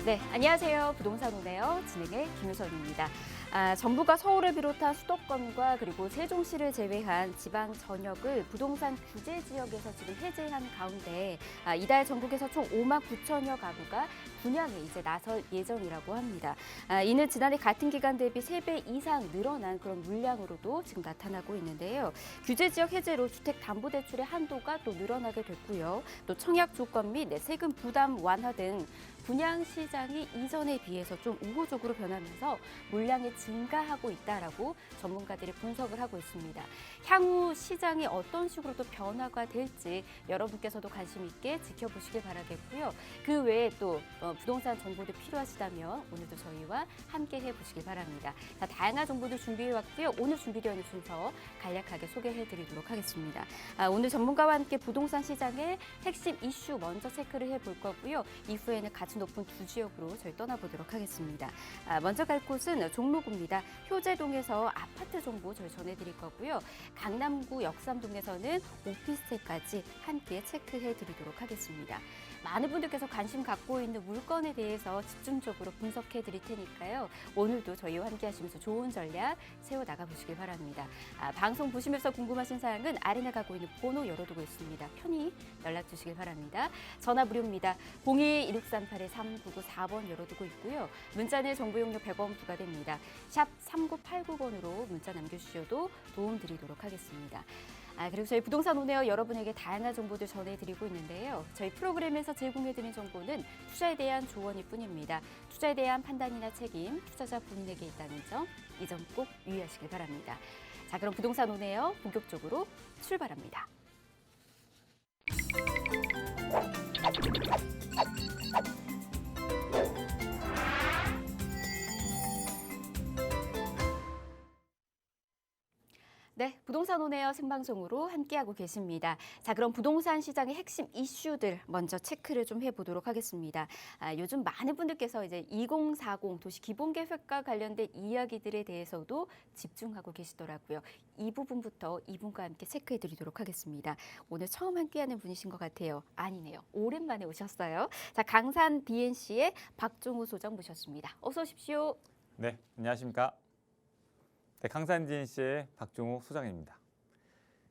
네, 안녕하세요. 부동산 오네요. 진행의 김유선입니다. 정부가 서울을 비롯한 수도권과 그리고 세종시를 제외한 지방 전역을 부동산 규제 지역에서 지금 해제한 가운데 이달 전국에서 총 5만 9천여 가구가 분양에 이제 나설 예정이라고 합니다. 이는 지난해 같은 기간 대비 3배 이상 늘어난 그런 물량으로도 지금 나타나고 있는데요. 규제 지역 해제로 주택담보대출의 한도가 또 늘어나게 됐고요. 또 청약 조건 및 세금 부담 완화 등 분양 시장이 이전에 비해서 좀 우호적으로 변하면서 물량이 증가하고 있다라고 전문가들이 분석을 하고 있습니다. 향후 시장이 어떤 식으로 또 변화가 될지 여러분께서도 관심 있게 지켜보시길 바라겠고요. 그 외에 또 부동산 정보도 필요하시다면 오늘도 저희와 함께 해보시길 바랍니다. 자, 다양한 정보도 준비해왔고요. 오늘 준비되어 있는 순서 간략하게 소개해드리도록 하겠습니다. 오늘 전문가와 함께 부동산 시장의 핵심 이슈 먼저 체크를 해볼 거고요. 이후에는 가치 높은 두 지역으로 저희 떠나보도록 하겠습니다. 먼저 갈 곳은 종로구입니다. 효재동에서 아파트 정보 저희 전해드릴 거고요. 강남구 역삼동에서는 오피스텔까지 함께 체크해드리도록 하겠습니다. 많은 분들께서 관심 갖고 있는 물건에 대해서 집중적으로 분석해 드릴 테니까요. 오늘도 저희와 함께 하시면서 좋은 전략 세워나가 보시길 바랍니다. 방송 보시면서 궁금하신 사항은 아래 나가고 있는 번호 열어두고 있습니다. 편히 연락 주시길 바랍니다. 전화 무료입니다. 02-1638-3994번 열어두고 있고요. 문자는 정보 용료 100원 부과됩니다. 샵 3989번으로 문자 남겨주셔도 도움 드리도록 하겠습니다. 그리고 저희 부동산 오네요 여러분에게 다양한 정보들 전해드리고 있는데요. 저희 프로그램에서 제공해드린 정보는 투자에 대한 조언일 뿐입니다. 투자에 대한 판단이나 책임, 투자자 본인에게 있다는 점, 이 점 꼭 유의하시길 바랍니다. 자, 그럼 부동산 오네요 본격적으로 출발합니다. 네, 부동산 오네요 생방송으로 함께하고 계십니다. 자, 그럼 부동산 시장의 핵심 이슈들 먼저 체크를 좀 해보도록 하겠습니다. 요즘 많은 분들께서 이제 2040 도시 기본계획과 관련된 이야기들에 대해서도 집중하고 계시더라고요. 이 부분부터 이분과 함께 체크해드리도록 하겠습니다. 오늘 처음 함께하는 분이신 것 같아요. 아니네요. 오랜만에 오셨어요. 자, 강산 DNC의 박종우 소장 모셨습니다. 어서 오십시오. 네, 안녕하십니까. 네, 강산 DNC의 박종우 소장입니다.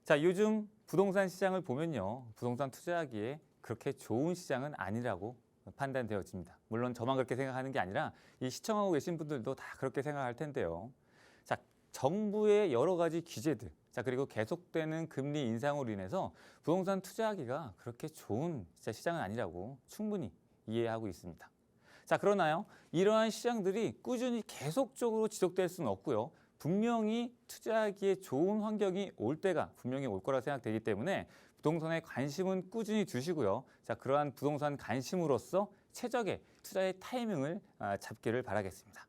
자, 요즘 부동산 시장을 보면요. 부동산 투자하기에 그렇게 좋은 시장은 아니라고 판단되어집니다. 물론 저만 그렇게 생각하는 게 아니라 이 시청하고 계신 분들도 다 그렇게 생각할 텐데요. 자, 정부의 여러 가지 규제들, 자, 그리고 계속되는 금리 인상으로 인해서 부동산 투자하기가 그렇게 좋은 시장은 아니라고 충분히 이해하고 있습니다. 자, 그러나요, 이러한 시장들이 꾸준히 계속적으로 지속될 수는 없고요. 분명히 투자하기에 좋은 환경이 올 때가 분명히 올 거라 생각되기 때문에 부동산에 관심은 꾸준히 두시고요. 자, 그러한 부동산 관심으로서 최적의 투자의 타이밍을 잡기를 바라겠습니다.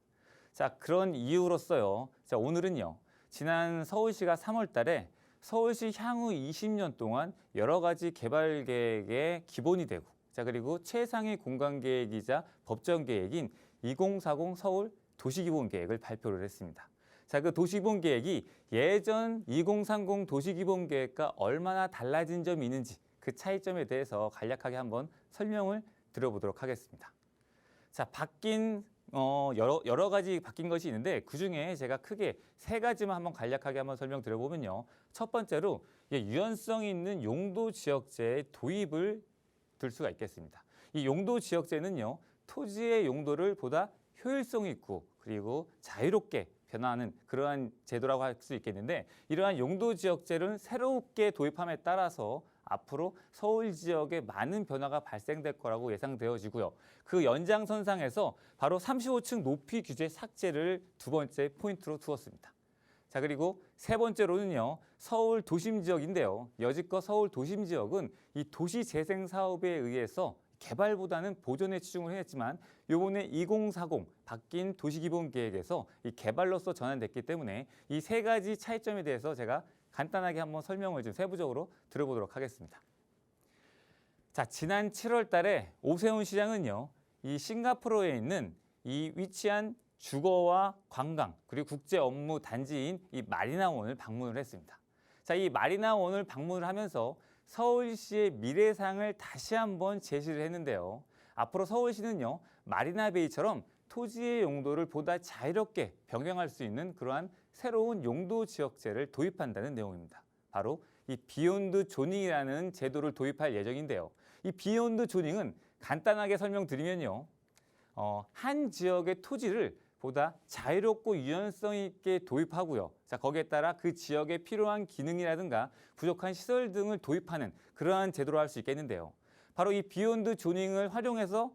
자, 그런 이유로서요. 자, 오늘은요. 지난 서울시가 3월 달에 서울시 향후 20년 동안 여러 가지 개발 계획의 기본이 되고, 자, 그리고 최상위 공간 계획이자 법정 계획인 2040 서울 도시기본계획을 발표를 했습니다. 자, 그 도시기본계획이 예전 2030 도시기본계획과 얼마나 달라진 점이 있는지 그 차이점에 대해서 간략하게 한번 설명을 드려보도록 하겠습니다. 자, 바뀐 여러 가지 바뀐 것이 있는데 그중에 제가 크게 세 가지만 한번 간략하게 한번 설명드려보면요. 첫 번째로 유연성 있는 용도지역제의 도입을 들 수가 있겠습니다. 이 용도지역제는요. 토지의 용도를 보다 효율성 있고 그리고 자유롭게 변화하는 그러한 제도라고 할 수 있겠는데, 이러한 용도지역제를 새롭게 도입함에 따라서 앞으로 서울 지역에 많은 변화가 발생될 거라고 예상되어지고요. 그 연장선상에서 바로 35층 높이 규제 삭제를 두 번째 포인트로 두었습니다. 자, 그리고 세 번째로는요. 서울 도심 지역인데요. 여지껏 서울 도심 지역은 이 도시 재생 사업에 의해서 개발보다는 보존에 치중을 했지만 이번에 2040 바뀐 도시기본계획에서 이 개발로서 전환됐기 때문에 이 세 가지 차이점에 대해서 제가 간단하게 한번 설명을 좀 세부적으로 들어보도록 하겠습니다. 자, 지난 7월 달에 오세훈 시장은요. 이 싱가포르에 있는 이 위치한 주거와 관광 그리고 국제 업무 단지인 이 마리나원을 방문을 했습니다. 자, 이 마리나원을 방문을 하면서 서울시의 미래상을 다시 한번 제시를 했는데요. 앞으로 서울시는요, 마리나베이처럼 토지의 용도를 보다 자유롭게 변경할 수 있는 그러한 새로운 용도 지역제를 도입한다는 내용입니다. 바로 이 비욘드 조닝이라는 제도를 도입할 예정인데요. 이 비욘드 조닝은 간단하게 설명드리면요, 한 지역의 토지를 보다 자유롭고 유연성 있게 도입하고요. 자, 거기에 따라 그 지역에 필요한 기능이라든가 부족한 시설 등을 도입하는 그러한 제도로 할 수 있겠는데요. 바로 이 비욘드 조닝을 활용해서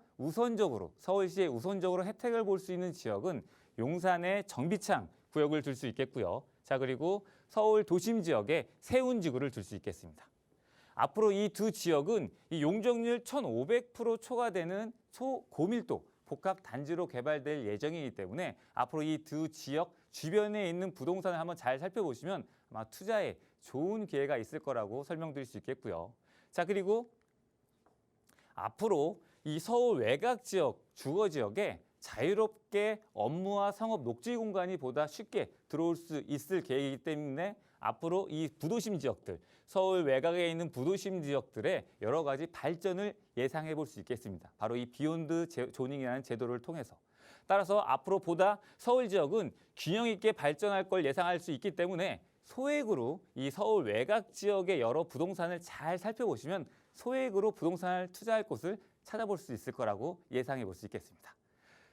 서울시에 우선적으로 혜택을 볼 수 있는 지역은 용산의 정비창 구역을 들 수 있겠고요. 자, 그리고 서울 도심 지역에 세운지구를 들 수 있겠습니다. 앞으로 이 두 지역은 이 용적률 1,500% 초과되는 초고밀도 복합 단지로 개발될 예정이기 때문에 앞으로 이 두 지역 주변에 있는 부동산을 한번 잘 살펴보시면 아마 투자에 좋은 기회가 있을 거라고 설명드릴 수 있겠고요. 자, 그리고 앞으로 이 서울 외곽 지역, 주거 지역에 자유롭게 업무와 상업 녹지 공간이 보다 쉽게 들어올 수 있을 계획이기 때문에 앞으로 이 부도심 지역들, 서울 외곽에 있는 부도심 지역들의 여러 가지 발전을 예상해 볼 수 있겠습니다. 바로 이 비욘드 조닝이라는 제도를 통해서. 따라서 앞으로 보다 서울 지역은 균형 있게 발전할 걸 예상할 수 있기 때문에 소액으로 이 서울 외곽 지역의 여러 부동산을 잘 살펴보시면 소액으로 부동산을 투자할 곳을 찾아볼 수 있을 거라고 예상해 볼 수 있겠습니다.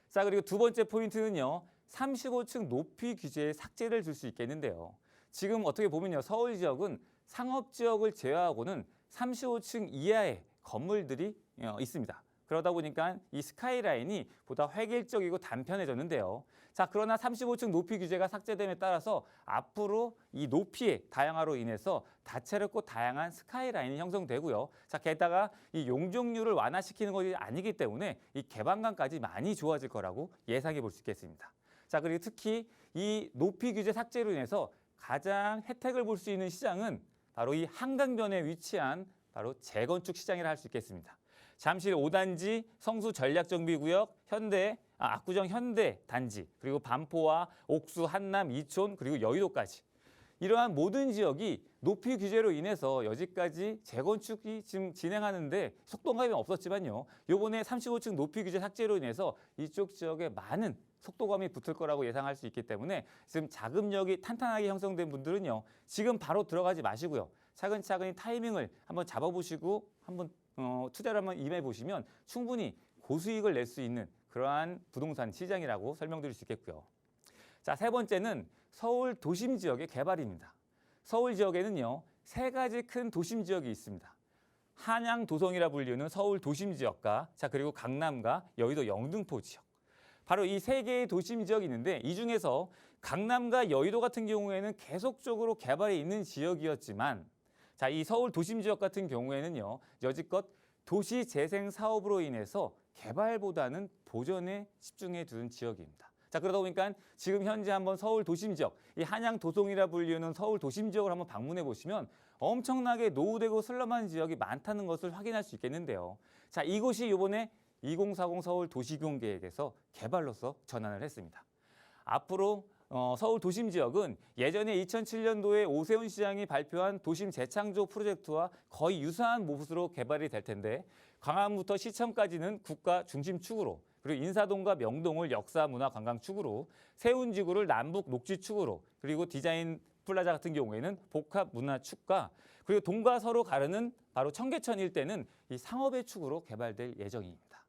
자, 그리고 두 번째 포인트는요, 35층 높이 규제의 삭제를 줄 수 있겠는데요. 지금 어떻게 보면요, 서울 지역은 상업 지역을 제외하고는 35층 이하의 건물들이 있습니다. 그러다 보니까 이 스카이라인이 보다 획일적이고 단편해졌는데요. 자, 그러나 35층 높이 규제가 삭제됨에 따라서 앞으로 이 높이의 다양화로 인해서 다채롭고 다양한 스카이라인이 형성되고요. 자, 게다가 이 용적률을 완화시키는 것이 아니기 때문에 이 개방감까지 많이 좋아질 거라고 예상해 볼 수 있겠습니다. 자, 그리고 특히 이 높이 규제 삭제로 인해서 가장 혜택을 볼 수 있는 시장은 바로 이 한강변에 위치한 바로 재건축 시장이라 할 수 있겠습니다. 잠실 5단지, 성수 전략정비구역, 압구정 현대 단지, 그리고 반포와 옥수, 한남, 이촌, 그리고 여의도까지 이러한 모든 지역이 높이 규제로 인해서 여기까지 재건축이 지금 진행하는데 속도감이 없었지만요. 이번에 35층 높이 규제 삭제로 인해서 이쪽 지역에 많은 속도감이 붙을 거라고 예상할 수 있기 때문에 지금 자금력이 탄탄하게 형성된 분들은요, 지금 바로 들어가지 마시고요. 차근차근히 타이밍을 한번 잡아보시고 한번 투자를 한번 임해 보시면 충분히 고수익을 낼 수 있는 그러한 부동산 시장이라고 설명드릴 수 있겠고요. 자, 세 번째는 서울 도심 지역의 개발입니다. 서울 지역에는요, 세 가지 큰 도심 지역이 있습니다. 한양 도성이라 불리는 서울 도심 지역과 그리고 강남과 여의도 영등포 지역. 바로 이 세 개의 도심 지역이 있는데 이 중에서 강남과 여의도 같은 경우에는 계속적으로 개발이 있는 지역이었지만 자, 이 서울 도심 지역 같은 경우에는요, 여지껏 도시 재생 사업으로 인해서 개발보다는 보전에 집중해 두는 지역입니다. 자, 그러다 보니까 지금 현재 한번 서울 도심 지역, 이 한양 도성이라 불리는 서울 도심 지역을 한번 방문해 보시면 엄청나게 노후되고 슬럼한 지역이 많다는 것을 확인할 수 있겠는데요. 자, 이곳이 이번에 2040 서울 도시균 계획에서 개발로서 전환을 했습니다. 앞으로 서울 도심 지역은 예전에 2007년도에 오세훈 시장이 발표한 도심 재창조 프로젝트와 거의 유사한 모습으로 개발이 될 텐데 광화문부터 시청까지는 국가 중심축으로 그리고 인사동과 명동을 역사 문화 관광 축으로 세운지구를 남북 녹지 축으로 그리고 디자인 플라자 같은 경우에는 복합 문화 축과 그리고 동과 서로 가르는 바로 청계천 일대는 이 상업의 축으로 개발될 예정입니다.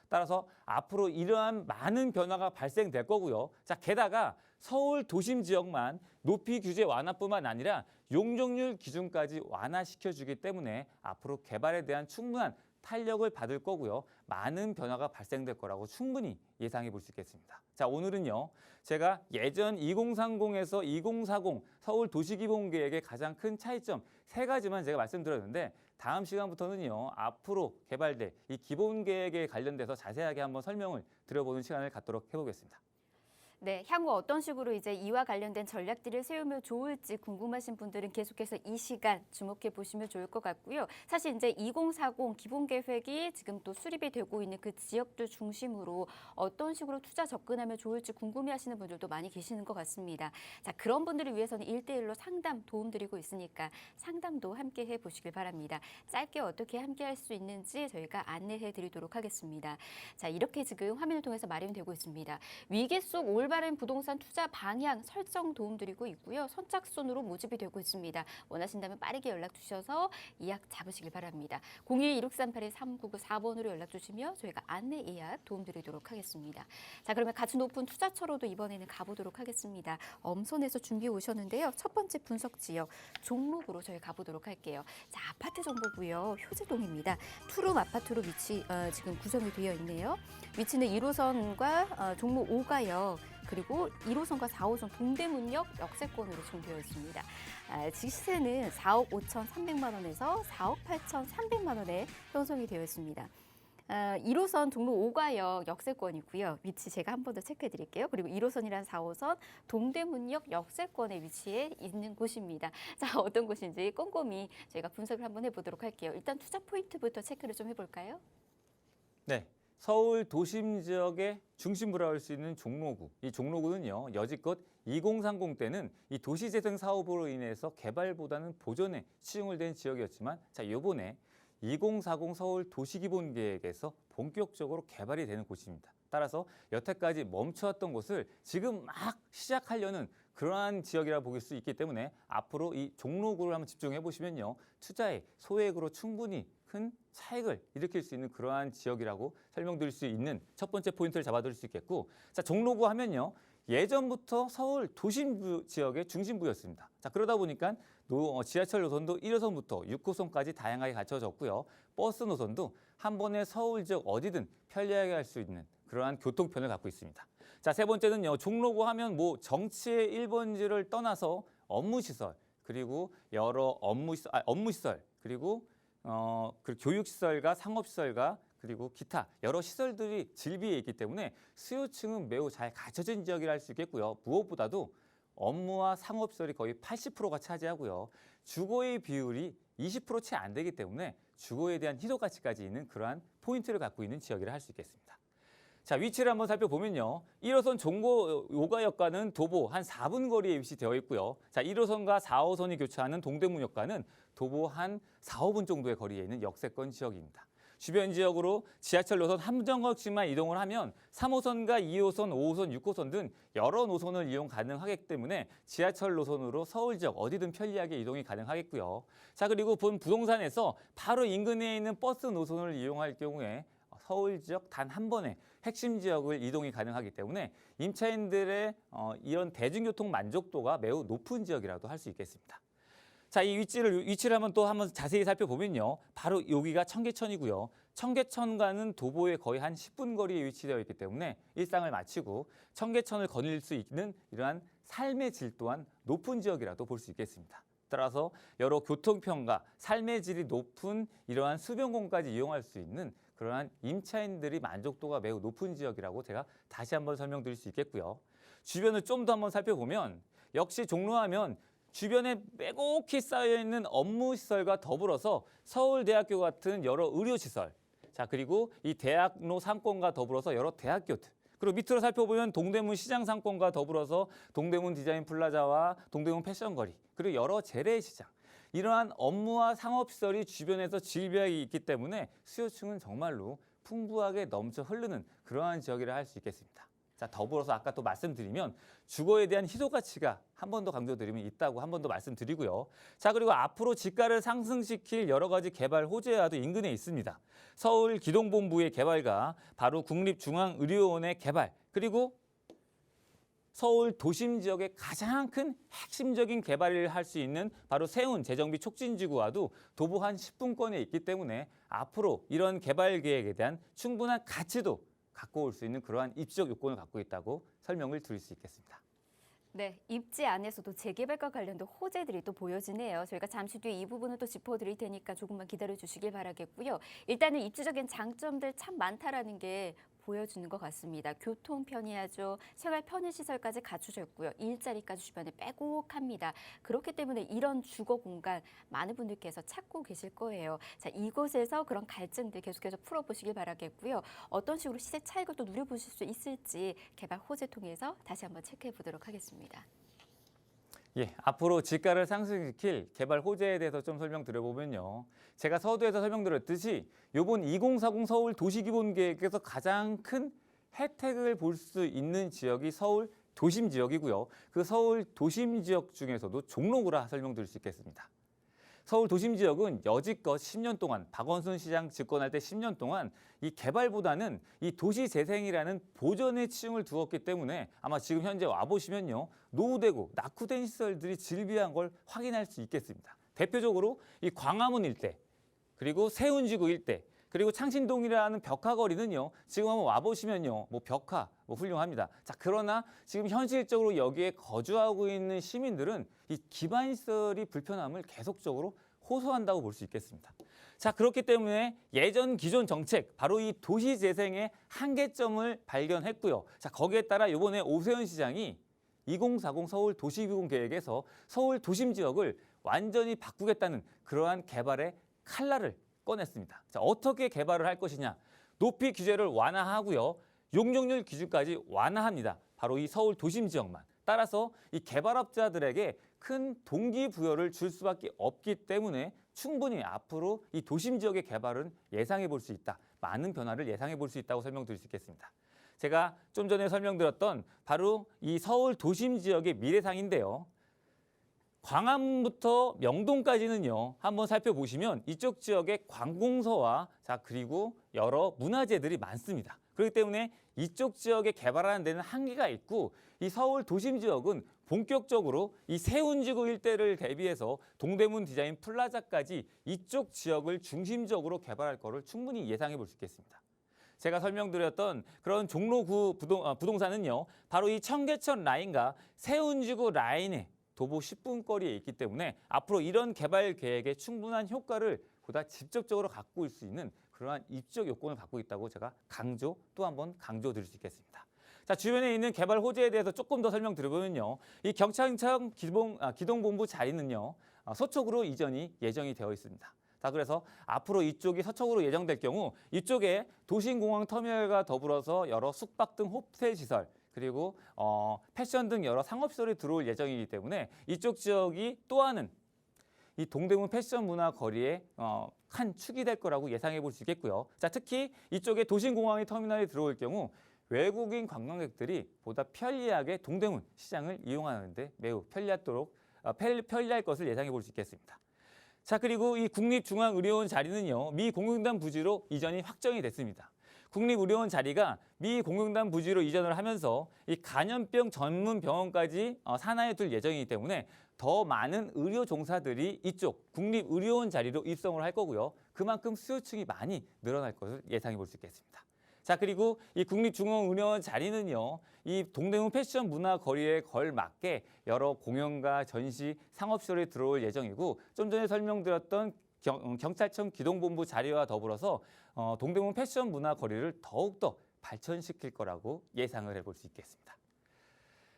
따라서 앞으로 이러한 많은 변화가 발생될 거고요. 자, 게다가 서울 도심 지역만 높이 규제 완화뿐만 아니라 용적률 기준까지 완화시켜주기 때문에 앞으로 개발에 대한 충분한 탄력을 받을 거고요. 많은 변화가 발생될 거라고 충분히 예상해 볼 수 있겠습니다. 자, 오늘은요, 제가 예전 2030에서 2040 서울 도시기본계획의 가장 큰 차이점 세 가지만 제가 말씀드렸는데 다음 시간부터는요, 앞으로 개발될 이 기본계획에 관련돼서 자세하게 한번 설명을 드려보는 시간을 갖도록 해보겠습니다. 네, 향후 어떤 식으로 이제 이와 관련된 전략들을 세우면 좋을지 궁금하신 분들은 계속해서 이 시간 주목해 보시면 좋을 것 같고요. 사실 이제 2040 기본 계획이 지금 또 수립이 되고 있는 그 지역들 중심으로 어떤 식으로 투자 접근하면 좋을지 궁금해하시는 분들도 많이 계시는 것 같습니다. 자, 그런 분들을 위해서는 1대1로 상담 도움드리고 있으니까 상담도 함께 해보시길 바랍니다. 짧게 어떻게 함께 할 수 있는지 저희가 안내해 드리도록 하겠습니다. 자, 이렇게 지금 화면을 통해서 마련되고 있습니다. 위기 속 올바른 부동산 투자 방향 설정 도움드리고 있고요. 선착순으로 모집이 되고 있습니다. 원하신다면 빠르게 연락 주셔서 예약 잡으시길 바랍니다. 02-1638-3994번으로 연락 주시면 저희가 안내 예약 도움드리도록 하겠습니다. 자, 그러면 가치 높은 투자처로도 이번에는 가보도록 하겠습니다. 엄선해서 준비해 오셨는데요. 첫 번째 분석 지역 종목으로 저희 가보도록 할게요. 자, 아파트 정보고요. 효재동입니다. 투룸 아파트로 지금 구성이 되어 있네요. 위치는 1호선과 종로 5가역 그리고 1호선과 4호선 동대문역 역세권으로 지금 되어 있습니다. 시세는 4억 5,300만 원에서 4억 8,300만 원에 형성이 되어 있습니다. 1호선 종로 5가역 역세권이고요. 위치 제가 한 번 더 체크해 드릴게요. 그리고 1호선이란 4호선 동대문역 역세권에 위치해 있는 곳입니다. 자, 어떤 곳인지 꼼꼼히 저희가 분석을 한번 해보도록 할게요. 일단 투자 포인트부터 체크를 좀 해볼까요? 네. 서울 도심 지역의 중심부라 할 수 있는 종로구. 이 종로구는요, 여지껏 2030 때는 이 도시재생 사업으로 인해서 개발보다는 보전에 치중을 된 지역이었지만, 자, 요번에 2040 서울 도시기본계획에서 본격적으로 개발이 되는 곳입니다. 따라서 여태까지 멈춰왔던 곳을 지금 막 시작하려는 그러한 지역이라 보길 수 있기 때문에 앞으로 이 종로구를 한번 집중해 보시면요, 투자에 소액으로 충분히 큰 차익을 일으킬 수 있는 그러한 지역이라고 설명드릴 수 있는 첫 번째 포인트를 잡아드릴 수 있겠고, 자, 종로구 하면요, 예전부터 서울 도심 지역의 중심부였습니다. 자, 그러다 보니까 지하철 노선도 1호선부터 6호선까지 다양하게 갖춰졌고요. 버스 노선도 한 번에 서울 지역 어디든 편리하게 갈 수 있는 그러한 교통편을 갖고 있습니다. 자, 세 번째는요, 종로구 하면 뭐 정치의 1번지를 떠나서 업무시설, 그리고 여러 업무시설, 그리고 교육시설과 상업시설과 그리고 기타 여러 시설들이 질비해 있기 때문에 수요층은 매우 잘 갖춰진 지역이라 할 수 있겠고요. 무엇보다도 업무와 상업시설이 거의 80%가 차지하고요. 주거의 비율이 20% 채 안 되기 때문에 주거에 대한 희소 가치까지 있는 그러한 포인트를 갖고 있는 지역이라 할 수 있겠습니다. 자, 위치를 한번 살펴보면요. 1호선 종로 5가역과는 도보 한 4분 거리에 위치되어 있고요. 자, 1호선과 4호선이 교차하는 동대문역과는 도보 한 4, 5분 정도의 거리에 있는 역세권 지역입니다. 주변 지역으로 지하철 노선 함정거치만 이동을 하면 3호선과 2호선, 5호선, 6호선 등 여러 노선을 이용 가능하기 때문에 지하철 노선으로 서울 지역 어디든 편리하게 이동이 가능하겠고요. 자, 그리고 본 부동산에서 바로 인근에 있는 버스 노선을 이용할 경우에 서울 지역 단 한 번에 핵심 지역을 이동이 가능하기 때문에 임차인들의 이런 대중교통 만족도가 매우 높은 지역이라도 할 수 있겠습니다. 자, 이 위치를 한번 자세히 살펴보면요. 바로 여기가 청계천이고요. 청계천과는 도보에 거의 한 10분 거리에 위치되어 있기 때문에 일상을 마치고 청계천을 거닐 수 있는 이러한 삶의 질 또한 높은 지역이라도 볼 수 있겠습니다. 따라서 여러 교통편과 삶의 질이 높은 이러한 수변공까지 이용할 수 있는 그러한 임차인들이 만족도가 매우 높은 지역이라고 제가 다시 한번 설명드릴 수 있겠고요. 주변을 좀 더 한번 살펴보면 역시 종로하면 주변에 빼곡히 쌓여있는 업무시설과 더불어서 서울대학교 같은 여러 의료시설, 자, 그리고 이 대학로 상권과 더불어서 여러 대학교들, 그리고 밑으로 살펴보면 동대문 시장 상권과 더불어서 동대문 디자인 플라자와 동대문 패션거리, 그리고 여러 재래시장, 이러한 업무와 상업시설이 주변에서 질비하게 있기 때문에 수요층은 정말로 풍부하게 넘쳐 흐르는 그러한 지역이라 할 수 있겠습니다. 자, 더불어서 아까 또 말씀드리면 주거에 대한 희소 가치가 한 번 더 강조드리면 있다고 한 번 더 말씀드리고요. 자, 그리고 앞으로 집가를 상승시킬 여러 가지 개발 호재와도 인근에 있습니다. 서울 기동본부의 개발과 바로 국립중앙의료원의 개발, 그리고 서울 도심 지역의 가장 큰 핵심적인 개발을 할 수 있는 바로 세운 재정비 촉진지구와도 도보 한 10분권에 있기 때문에 앞으로 이런 개발 계획에 대한 충분한 가치도 갖고 올 수 있는 그러한 입지적 요건을 갖고 있다고 설명을 드릴 수 있겠습니다. 네, 입지 안에서도 재개발과 관련된 호재들이 또 보여지네요. 저희가 잠시 뒤에 이 부분을 또 짚어드릴 테니까 조금만 기다려 주시길 바라겠고요. 일단은 입지적인 장점들 참 많다라는 게 보여주는 것 같습니다. 교통 편리하죠. 생활 편의 시설까지 갖춰져 있고요. 일자리까지 주변에 빼곡합니다. 그렇기 때문에 이런 주거 공간 많은 분들께서 찾고 계실 거예요. 자, 이곳에서 그런 갈증들 계속해서 풀어보시길 바라겠고요. 어떤 식으로 시세 차익을 또 누려보실 수 있을지 개발 호재 통해서 다시 한번 체크해 보도록 하겠습니다. 예, 앞으로 지가를 상승시킬 개발 호재에 대해서 좀 설명드려보면요. 제가 서두에서 설명드렸듯이 이번 2040 서울 도시기본계획에서 가장 큰 혜택을 볼 수 있는 지역이 서울 도심 지역이고요. 그 서울 도심 지역 중에서도 종로구라 설명드릴 수 있겠습니다. 서울 도심 지역은 여지껏 10년 동안 박원순 시장 집권할 때 10년 동안 이 개발보다는 이 도시 재생이라는 보전의 치중을 두었기 때문에 아마 지금 현재 와보시면요. 노후되고 낙후된 시설들이 즐비한 걸 확인할 수 있겠습니다. 대표적으로 이 광화문 일대, 그리고 세운지구 일대, 그리고 창신동이라는 벽화거리는요. 지금 한번 와보시면요. 뭐 벽화 훌륭합니다. 자, 그러나 지금 현실적으로 여기에 거주하고 있는 시민들은 이 기반시설이 불편함을 계속적으로 호소한다고 볼 수 있겠습니다. 자, 그렇기 때문에 예전 기존 정책, 바로 이 도시재생의 한계점을 발견했고요. 자, 거기에 따라 이번에 오세훈 시장이 2040 서울 도시기본계획에서 서울 도심 지역을 완전히 바꾸겠다는 그러한 개발의 칼날을 꺼냈습니다. 자, 어떻게 개발을 할 것이냐? 높이 규제를 완화하고요. 용적률 기준까지 완화합니다. 바로 이 서울 도심 지역만. 따라서 이 개발업자들에게 큰 동기부여를 줄 수밖에 없기 때문에 충분히 앞으로 이 도심 지역의 개발은 예상해 볼 수 있다. 많은 변화를 예상해 볼 수 있다고 설명드릴 수 있겠습니다. 제가 좀 전에 설명드렸던 바로 이 서울 도심 지역의 미래상인데요. 광화문부터 명동까지는요. 한번 살펴보시면 이쪽 지역에 관공서와 그리고 여러 문화재들이 많습니다. 그렇기 때문에 이쪽 지역에 개발하는 데는 한계가 있고 이 서울 도심 지역은 본격적으로 이 세운지구 일대를 대비해서 동대문 디자인 플라자까지 이쪽 지역을 중심적으로 개발할 것을 충분히 예상해 볼 수 있겠습니다. 제가 설명드렸던 그런 종로구 부동산은요. 바로 이 청계천 라인과 세운지구 라인에 도보 10분 거리에 있기 때문에 앞으로 이런 개발 계획에 충분한 효과를 보다 직접적으로 갖고 올 수 있는 그러한 입지적 요건을 갖고 있다고 제가 또 한 번 강조드릴 수 있겠습니다. 자, 주변에 있는 개발 호재에 대해서 조금 더 설명드려보면요. 이 경찰청 기동본부 자리는요. 서쪽으로 이전이 예정이 되어 있습니다. 자, 그래서 앞으로 이쪽이 서쪽으로 예정될 경우 이쪽에 도심공항 터미널과 더불어서 여러 숙박 등 호텔 시설 그리고 패션 등 여러 상업시설이 들어올 예정이기 때문에 이쪽 지역이 또 하는 이 동대문 패션 문화 거리의 한 축이 될 거라고 예상해 볼 수 있겠고요. 자, 특히 이쪽에 도심공항의 터미널이 들어올 경우 외국인 관광객들이 보다 편리하게 동대문 시장을 이용하는데 매우 편리할 것을 예상해 볼 수 있겠습니다. 자, 그리고 이 국립중앙의료원 자리는요. 미 공영단 부지로 이전이 확정이 됐습니다. 국립의료원 자리가 미 공영단 부지로 이전을 하면서 이 간염병 전문 병원까지 산하에 둘 예정이기 때문에 더 많은 의료 종사들이 이쪽 국립의료원 자리로 입성을 할 거고요. 그만큼 수요층이 많이 늘어날 것을 예상해 볼 수 있겠습니다. 자, 그리고 이 국립중앙의료원 자리는요. 이 동대문 패션 문화 거리에 걸맞게 여러 공연과 전시, 상업시설이 들어올 예정이고 좀 전에 설명드렸던 경찰청 기동본부 자리와 더불어서 동대문 패션 문화 거리를 더욱더 발전시킬 거라고 예상을 해볼 수 있겠습니다.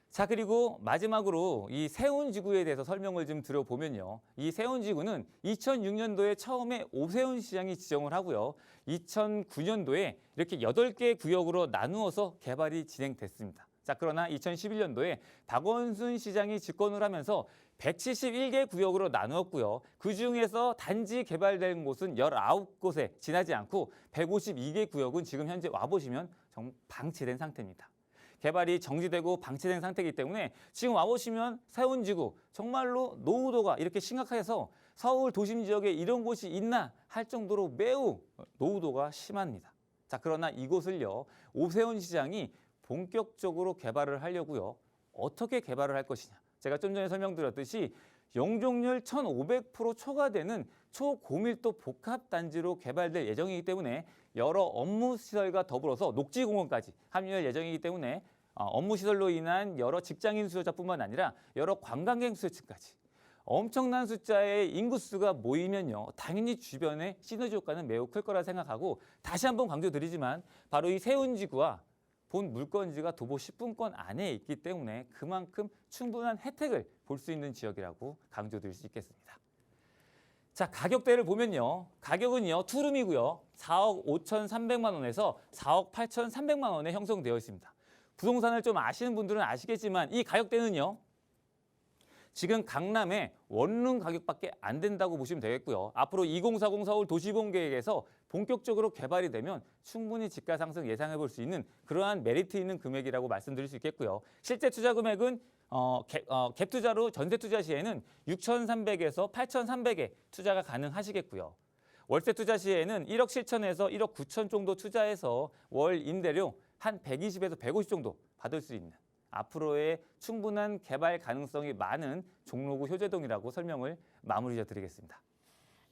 자, 그리고 마지막으로 이 세운지구에 대해서 설명을 좀 드려보면요. 이 세운지구는 2006년도에 처음에 오세훈 시장이 지정을 하고요. 2009년도에 이렇게 8개 구역으로 나누어서 개발이 진행됐습니다. 자, 그러나 2011년도에 박원순 시장이 집권을 하면서 171개 구역으로 나누었고요. 그중에서 단지 개발된 곳은 19곳에 지나지 않고 152개 구역은 지금 현재 와보시면 정말 방치된 상태입니다. 개발이 정지되고 방치된 상태이기 때문에 지금 와보시면 세운지구 정말로 노후도가 이렇게 심각해서 서울 도심 지역에 이런 곳이 있나 할 정도로 매우 노후도가 심합니다. 자, 그러나 이곳을요. 오세훈 시장이 본격적으로 개발을 하려고요. 어떻게 개발을 할 것이냐. 제가 좀 전에 설명드렸듯이 용적률 1,500% 초과되는 초고밀도 복합단지로 개발될 예정이기 때문에 여러 업무시설과 더불어서 녹지공원까지 합류할 예정이기 때문에 업무시설로 인한 여러 직장인 수요자뿐만 아니라 여러 관광객 수요층까지 엄청난 숫자의 인구수가 모이면요, 당연히 주변의 시너지 효과는 매우 클 거라 생각하고, 다시 한번 강조드리지만 바로 이 세운지구와 본 물건지가 도보 10분권 안에 있기 때문에 그만큼 충분한 혜택을 볼 수 있는 지역이라고 강조드릴 수 있겠습니다. 자, 가격대를 보면요, 가격은요 투룸이고요 4억 5,300만 원에서 4억 8,300만 원에 형성되어 있습니다. 부동산을 좀 아시는 분들은 아시겠지만 이 가격대는요, 지금 강남의 원룸 가격밖에 안 된다고 보시면 되겠고요. 앞으로 2040 서울 도시보험 계획에서 본격적으로 개발이 되면 충분히 지가 상승 예상해 볼 수 있는 그러한 메리트 있는 금액이라고 말씀드릴 수 있겠고요. 실제 투자 금액은 갭 투자로 전세 투자 시에는 6,300에서 8,300에 투자가 가능하시겠고요. 월세 투자 시에는 1억 7천에서 1억 9천 정도 투자해서 월 임대료 한 120에서 150 정도 받을 수 있는 앞으로의 충분한 개발 가능성이 많은 종로구 효재동이라고 설명을 마무리 드리겠습니다.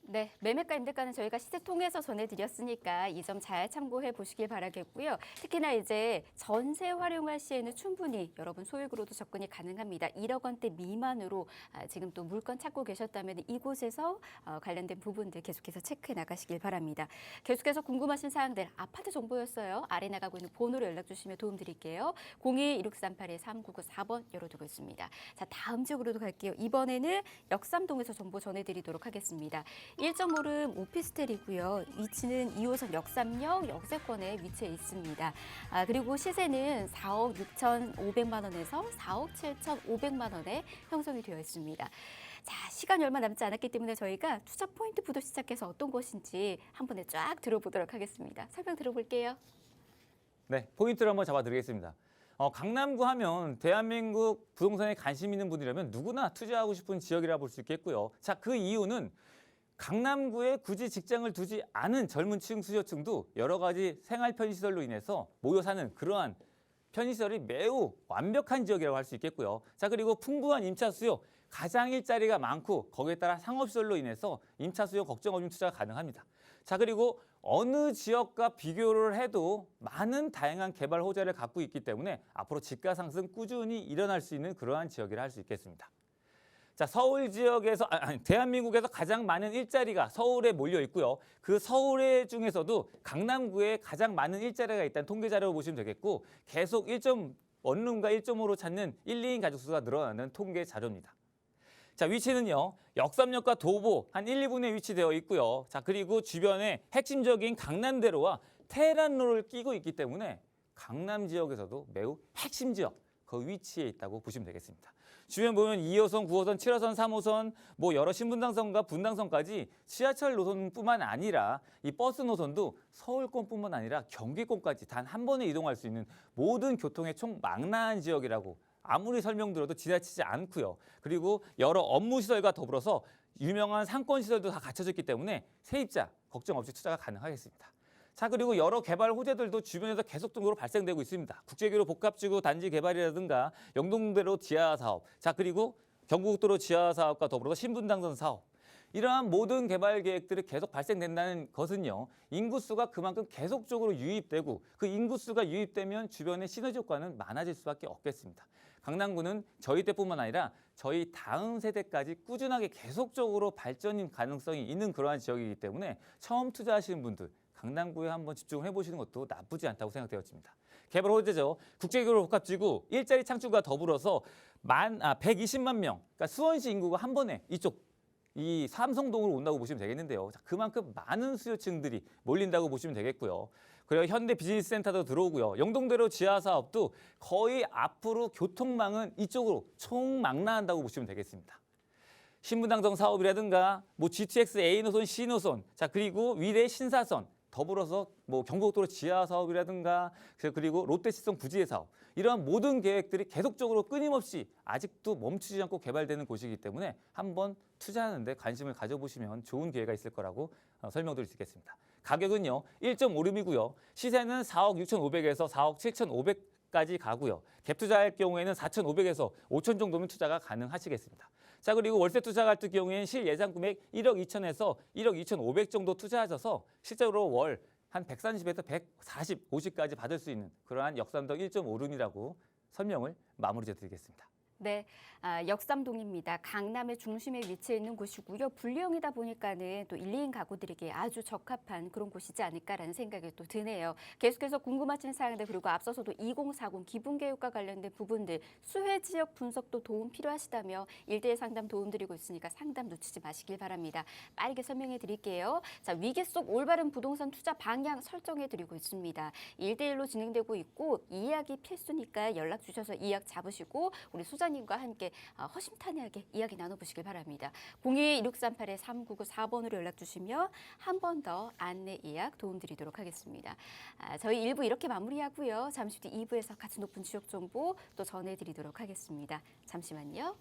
네, 매매가 임대가는 저희가 시세 통해서 전해드렸으니까 이 점 잘 참고해 보시길 바라겠고요. 특히나 이제 전세 활용할 시에는 충분히 여러분 소액으로도 접근이 가능합니다. 1억 원대 미만으로 지금 또 물건 찾고 계셨다면 이곳에서 관련된 부분들 계속해서 체크해 나가시길 바랍니다. 계속해서 궁금하신 사항들 아파트 정보였어요. 아래 나가고 있는 번호로 연락 주시면 도움 드릴게요. 02-1638-3994번 열어두고 있습니다. 자, 다음 지역으로도 갈게요. 이번에는 역삼동에서 정보 전해드리도록 하겠습니다. 1.5룸 오피스텔이고요. 위치는 2호선 역삼역 역세권에 위치해 있습니다. 그리고 시세는 4억 6,500만 원에서 4억 7,500만 원에 형성이 되어 있습니다. 자, 시간이 얼마 남지 않았기 때문에 저희가 투자 포인트부터 시작해서 어떤 것인지 한 번에 쫙 들어보도록 하겠습니다. 설명 들어볼게요. 네, 포인트를 한번 잡아드리겠습니다. 강남구 하면 대한민국 부동산에 관심 있는 분이라면 누구나 투자하고 싶은 지역이라 볼 수 있겠고요. 자, 그 이유는 강남구에 굳이 직장을 두지 않은 젊은 층 수요층도 여러 가지 생활 편의시설로 인해서 모여 사는 그러한 편의시설이 매우 완벽한 지역이라고 할 수 있겠고요. 자, 그리고 풍부한 임차 수요, 가장 일자리가 많고 거기에 따라 상업시설로 인해서 임차 수요 걱정 없이 투자가 가능합니다. 자, 그리고 어느 지역과 비교를 해도 많은 다양한 개발 호재를 갖고 있기 때문에 앞으로 집가 상승 꾸준히 일어날 수 있는 그러한 지역이라 할 수 있겠습니다. 자, 서울 지역에서 대한민국에서 가장 많은 일자리가 서울에 몰려 있고요. 그 서울의 중에서도 강남구에 가장 많은 일자리가 있다는 통계 자료를 보시면 되겠고, 계속 1.1룸과 1.5로 찾는 1, 2인 가족 수가 늘어나는 통계 자료입니다. 자, 위치는요, 역삼역과 도보 한 1, 2분에 위치되어 있고요. 자, 그리고 주변에 핵심적인 강남대로와 테헤란로를 끼고 있기 때문에 강남 지역에서도 매우 핵심 지역, 그 위치에 있다고 보시면 되겠습니다. 주변 보면 2호선, 9호선, 7호선, 3호선, 뭐 여러 신분당선과 분당선까지 지하철 노선뿐만 아니라 이 버스 노선도 서울권뿐만 아니라 경기권까지 단 한 번에 이동할 수 있는 모든 교통의 총망라한 지역이라고 아무리 설명드려도 지나치지 않고요. 그리고 여러 업무시설과 더불어서 유명한 상권시설도 다 갖춰져 있기 때문에 세입자 걱정 없이 투자가 가능하겠습니다. 자, 그리고 여러 개발 호재들도 주변에서 계속적으로 발생되고 있습니다. 국제기로 복합지구 단지 개발이라든가 영동대로 지하 사업, 자, 그리고 경부고속도로 지하 사업과 더불어서 신분당선 사업, 이러한 모든 개발 계획들이 계속 발생된다는 것은요, 인구수가 그만큼 계속적으로 유입되고 그 인구수가 유입되면 주변의 시너지 효과는 많아질 수밖에 없겠습니다. 강남구는 저희 때뿐만 아니라 저희 다음 세대까지 꾸준하게 계속적으로 발전 가능성이 있는 그러한 지역이기 때문에 처음 투자하시는 분들 강남구에 한번 집중을 해보시는 것도 나쁘지 않다고 생각되어집니다. 개발 호재죠. 국제기로 복합지구 일자리 창출과 더불어서 120만 명, 그러니까 수원시 인구가 한 번에 이 삼성동으로 온다고 보시면 되겠는데요. 자, 그만큼 많은 수요층들이 몰린다고 보시면 되겠고요. 그리고 현대 비즈니스센터도 들어오고요. 영동대로 지하 사업도 거의 앞으로 교통망은 이쪽으로 총망라한다고 보시면 되겠습니다. 신분당선 사업이라든가 뭐 GTX A노선, C노선, 자, 그리고 위례 신사선, 더불어서 뭐 경부고속도로 지하 사업이라든가 그리고 롯데시청 부지의 사업, 이러한 모든 계획들이 계속적으로 끊임없이 아직도 멈추지 않고 개발되는 곳이기 때문에 한번 투자하는 데 관심을 가져보시면 좋은 기회가 있을 거라고 설명드릴 수 있겠습니다. 가격은요, 1.5룸이고요. 시세는 4억 6,500에서 4억 7,500까지 가고요. 갭 투자할 경우에는 4,500에서 5,000 정도면 투자가 가능하시겠습니다. 자, 그리고 월세 투자 같은 경우에는 실예상 금액 1억 2천에서 1억 2,500 정도 투자하셔서 실제로 월 한 130에서 140, 50까지 받을 수 있는 그러한 역삼동 1.5룸이라고 설명을 마무리 드리겠습니다. 네, 역삼동입니다. 강남의 중심에 위치해 있는 곳이고요. 분리형이다 보니까는 또 1, 2인 가구들에게 아주 적합한 그런 곳이지 않을까라는 생각이 또 드네요. 계속해서 궁금하신 사항들 그리고 앞서서도 2040 기본교육과 관련된 부분들 수혜 지역 분석도 도움 필요하시다며 1대1 상담 도움 드리고 있으니까 상담 놓치지 마시길 바랍니다. 빠르게 설명해 드릴게요. 자, 위기 속 올바른 부동산 투자 방향 설정해 드리고 있습니다. 1대1로 진행되고 있고 이 이야기 필수니까 연락 주셔서 이약 잡으시고 우리 소장님과 함께 허심탄회하게 이야기 나눠보시길 바랍니다. 02-1638-3994번으로 연락 주시면 한 번 더 안내 예약 도움드리도록 하겠습니다. 저희 1부 이렇게 마무리하고요. 잠시 뒤 2부에서 가치 높은 지역 정보 또 전해드리도록 하겠습니다. 잠시만요.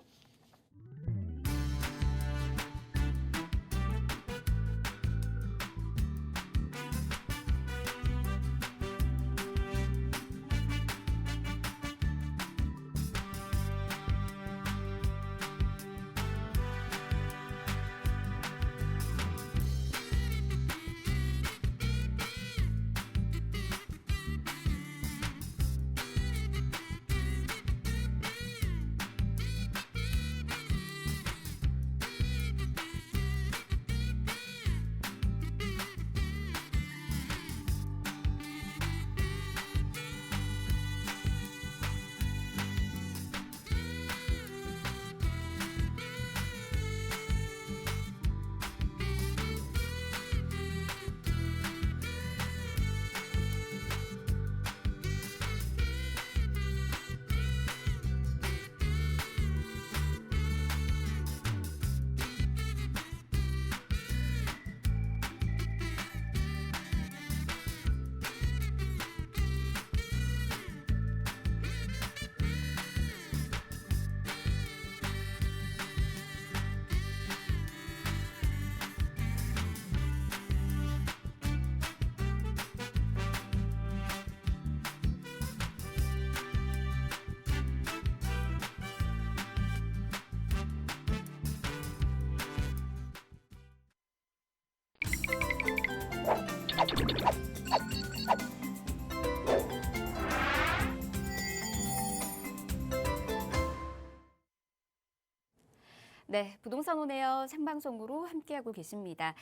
네, 부동산 오네요 생방송으로 함께하고 계십니다.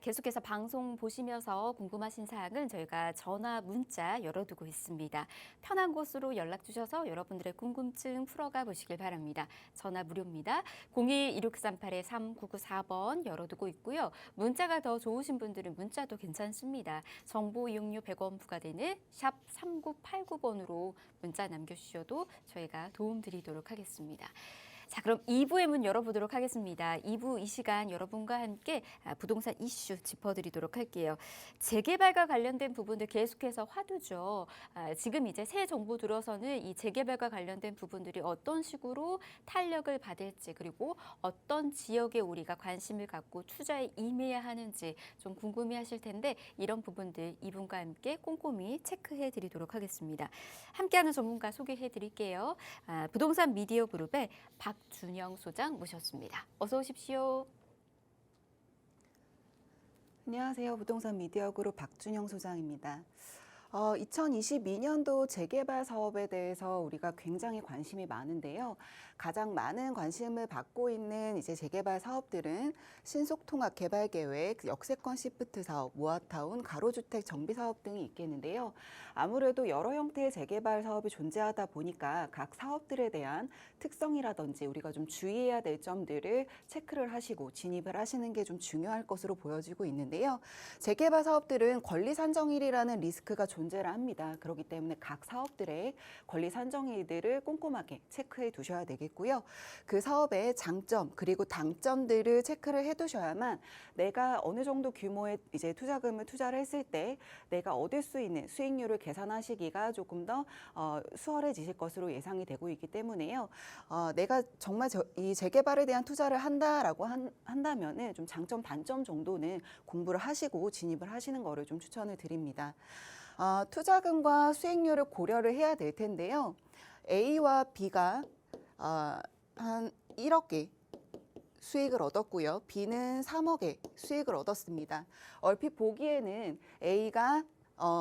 계속해서 방송 보시면서 궁금하신 사항은 저희가 전화, 문자 열어두고 있습니다. 편한 곳으로 연락 주셔서 여러분들의 궁금증 풀어가 보시길 바랍니다. 전화 무료입니다. 02-1638-3994번 열어두고 있고요. 문자가 더 좋으신 분들은 문자도 괜찮습니다. 정보 이용료 100원 부과되는 샵 3989번으로 문자 남겨주셔도 저희가 도움 드리도록 하겠습니다. 자, 그럼 2부의 문 열어보도록 하겠습니다. 2부 이 시간 여러분과 함께 부동산 이슈 짚어드리도록 할게요. 재개발과 관련된 부분들 계속해서 화두죠. 지금 이제 새 정부 들어서는 이 재개발과 관련된 부분들이 어떤 식으로 탄력을 받을지 그리고 어떤 지역에 우리가 관심을 갖고 투자에 임해야 하는지 좀 궁금해하실 텐데 이런 부분들 이분과 함께 꼼꼼히 체크해 드리도록 하겠습니다. 함께하는 전문가 소개해 드릴게요. 부동산 미디어 그룹의 박준영 소장 모셨습니다. 어서 오십시오. 안녕하세요. 부동산 미디어 그룹 박준영 소장입니다. 2022년도 재개발 사업에 대해서 우리가 굉장히 관심이 많은데요. 가장 많은 관심을 받고 있는 이제 재개발 사업들은 신속통합 개발계획, 역세권 시프트 사업, 모아타운, 가로주택 정비 사업 등이 있겠는데요. 아무래도 여러 형태의 재개발 사업이 존재하다 보니까 각 사업들에 대한 특성이라든지 우리가 좀 주의해야 될 점들을 체크를 하시고 진입을 하시는 게 좀 중요할 것으로 보여지고 있는데요. 재개발 사업들은 권리 산정일이라는 리스크가 존재를 합니다. 그렇기 때문에 각 사업들의 권리 산정일들을 꼼꼼하게 체크해 두셔야 되겠고요. 그 사업의 장점 그리고 단점들을 체크를 해두셔야만 내가 어느 정도 규모의 이제 투자금을 투자를 했을 때 내가 얻을 수 있는 수익률을 계산하시기가 조금 더 수월해지실 것으로 예상이 되고 있기 때문에요. 내가 정말 이 재개발에 대한 투자를 한다라고 한다면은 좀 장점 단점 정도는 공부를 하시고 진입을 하시는 거를 좀 추천을 드립니다. 투자금과 수익률을 고려를 해야 될 텐데요. A와 B가 한 1억의 수익을 얻었고요. B는 3억의 수익을 얻었습니다. 얼핏 보기에는 A가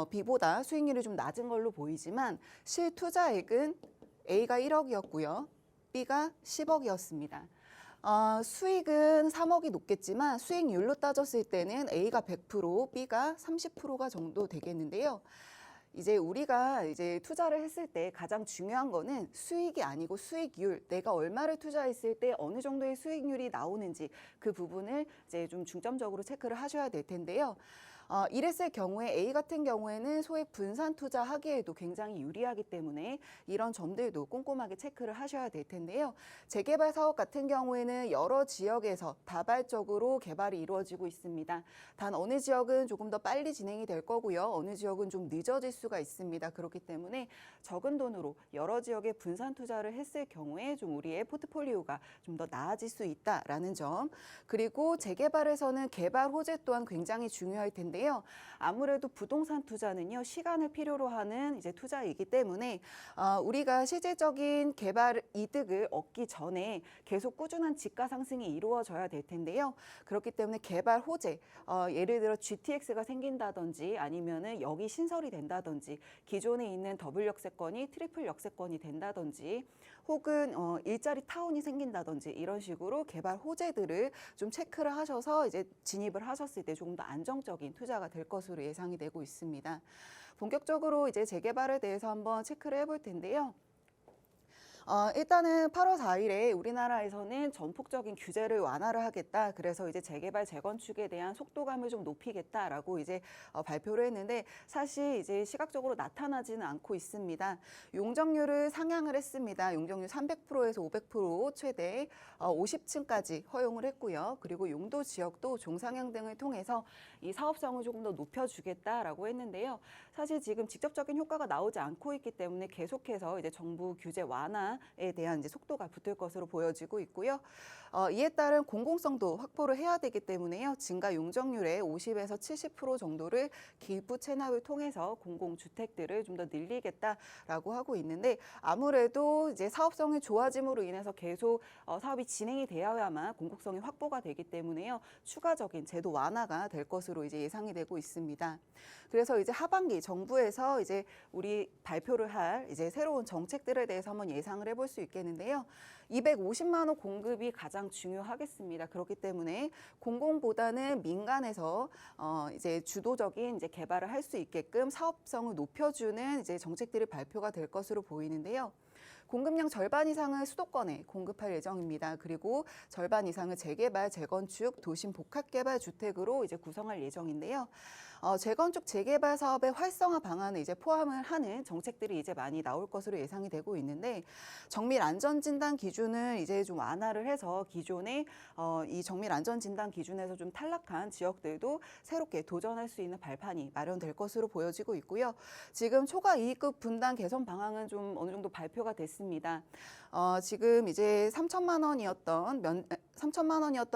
B보다 수익률이 좀 낮은 걸로 보이지만 실투자액은 A가 1억이었고요. B가 10억이었습니다. 수익은 3억이 높겠지만 수익률로 따졌을 때는 A가 100%, B가 30%가 정도 되겠는데요. 이제 우리가 이제 투자를 했을 때 가장 중요한 거는 수익이 아니고 수익률, 내가 얼마를 투자했을 때 어느 정도의 수익률이 나오는지 그 부분을 이제 좀 중점적으로 체크를 하셔야 될 텐데요. 이랬을 경우에 A 같은 경우에는 소액 분산 투자하기에도 굉장히 유리하기 때문에 이런 점들도 꼼꼼하게 체크를 하셔야 될 텐데요. 재개발 사업 같은 경우에는 여러 지역에서 다발적으로 개발이 이루어지고 있습니다. 단 어느 지역은 조금 더 빨리 진행이 될 거고요. 어느 지역은 좀 늦어질 수가 있습니다. 그렇기 때문에 적은 돈으로 여러 지역에 분산 투자를 했을 경우에 좀 우리의 포트폴리오가 좀 더 나아질 수 있다라는 점. 그리고 재개발에서는 개발 호재 또한 굉장히 중요할 텐데요. 아무래도 부동산 투자는요, 시간을 필요로 하는 이제 투자이기 때문에 우리가 실질적인 개발 이득을 얻기 전에 계속 꾸준한 지가 상승이 이루어져야 될 텐데요. 그렇기 때문에 개발 호재, 예를 들어 GTX가 생긴다든지 아니면은 역이 신설이 된다든지 기존에 있는 더블 역세권이 트리플 역세권이 된다든지 혹은 일자리 타운이 생긴다든지 이런 식으로 개발 호재들을 좀 체크를 하셔서 이제 진입을 하셨을 때 조금 더 안정적인 투자가 될 것으로 예상이 되고 있습니다. 본격적으로 이제 재개발에 대해서 한번 체크를 해볼 텐데요. 일단은 8월 4일에 우리나라에서는 전폭적인 규제를 완화를 하겠다. 그래서 이제 재개발, 재건축에 대한 속도감을 좀 높이겠다라고 이제 발표를 했는데 사실 이제 시각적으로 나타나지는 않고 있습니다. 용적률을 상향을 했습니다. 용적률 300%에서 500% 최대 50층까지 허용을 했고요. 그리고 용도 지역도 종상향 등을 통해서 이 사업성을 조금 더 높여주겠다라고 했는데요. 사실 지금 직접적인 효과가 나오지 않고 있기 때문에 계속해서 이제 정부 규제 완화에 대한 이제 속도가 붙을 것으로 보여지고 있고요. 이에 따른 공공성도 확보를 해야 되기 때문에요. 증가 용적률의 50에서 70% 정도를 기부 체납을 통해서 공공주택들을 좀 더 늘리겠다라고 하고 있는데 아무래도 이제 사업성이 좋아짐으로 인해서 계속 사업이 진행이 되어야만 공공성이 확보가 되기 때문에요. 추가적인 제도 완화가 될 것으로 이제 예상이 되고 있습니다. 그래서 이제 하반기 정부에서 이제 우리 발표를 할 이제 새로운 정책들에 대해서 한번 예상을 해볼 수 있겠는데요. 250만 호 공급이 가장 중요하겠습니다. 그렇기 때문에 공공보다는 민간에서 이제 주도적인 이제 개발을 할 수 있게끔 사업성을 높여주는 이제 정책들이 발표가 될 것으로 보이는데요. 공급량 절반 이상을 수도권에 공급할 예정입니다. 그리고 절반 이상을 재개발, 재건축, 도심 복합개발 주택으로 이제 구성할 예정인데요. 재건축, 재개발 사업의 활성화 방안을 이제 포함을 하는 정책들이 이제 많이 나올 것으로 예상이 되고 있는데 정밀 안전 진단 기준을 이제 좀 완화를 해서 기존의 이 정밀 안전 진단 기준에서 좀 탈락한 지역들도 새롭게 도전할 수 있는 발판이 마련될 것으로 보여지고 있고요. 지금 초과 이익급 분담 개선 방안은 좀 어느 정도 발표가 됐습니다. 지금 이제 3천만 원이었던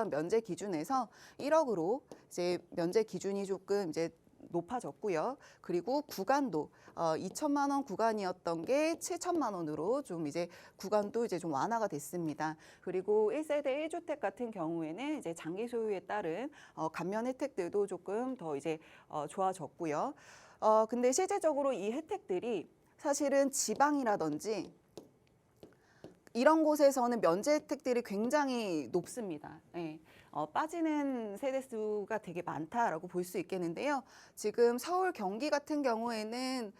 면제 기준에서 1억으로 이제 면제 기준이 조금 이제 높아졌고요. 그리고 구간도 2천만 원 구간이었던 게 7천만 원으로 좀 이제 구간도 이제 좀 완화가 됐습니다. 그리고 1세대 1주택 같은 경우에는 이제 장기 소유에 따른 감면 혜택들도 조금 더 이제 좋아졌고요. 근데 실제적으로 이 혜택들이 사실은 지방이라든지 이런 곳에서는 면제 혜택들이 굉장히 높습니다. 네. 빠지는 세대수가 되게 많다라고 볼 수 있겠는데요. 지금 서울, 경기 같은 경우에는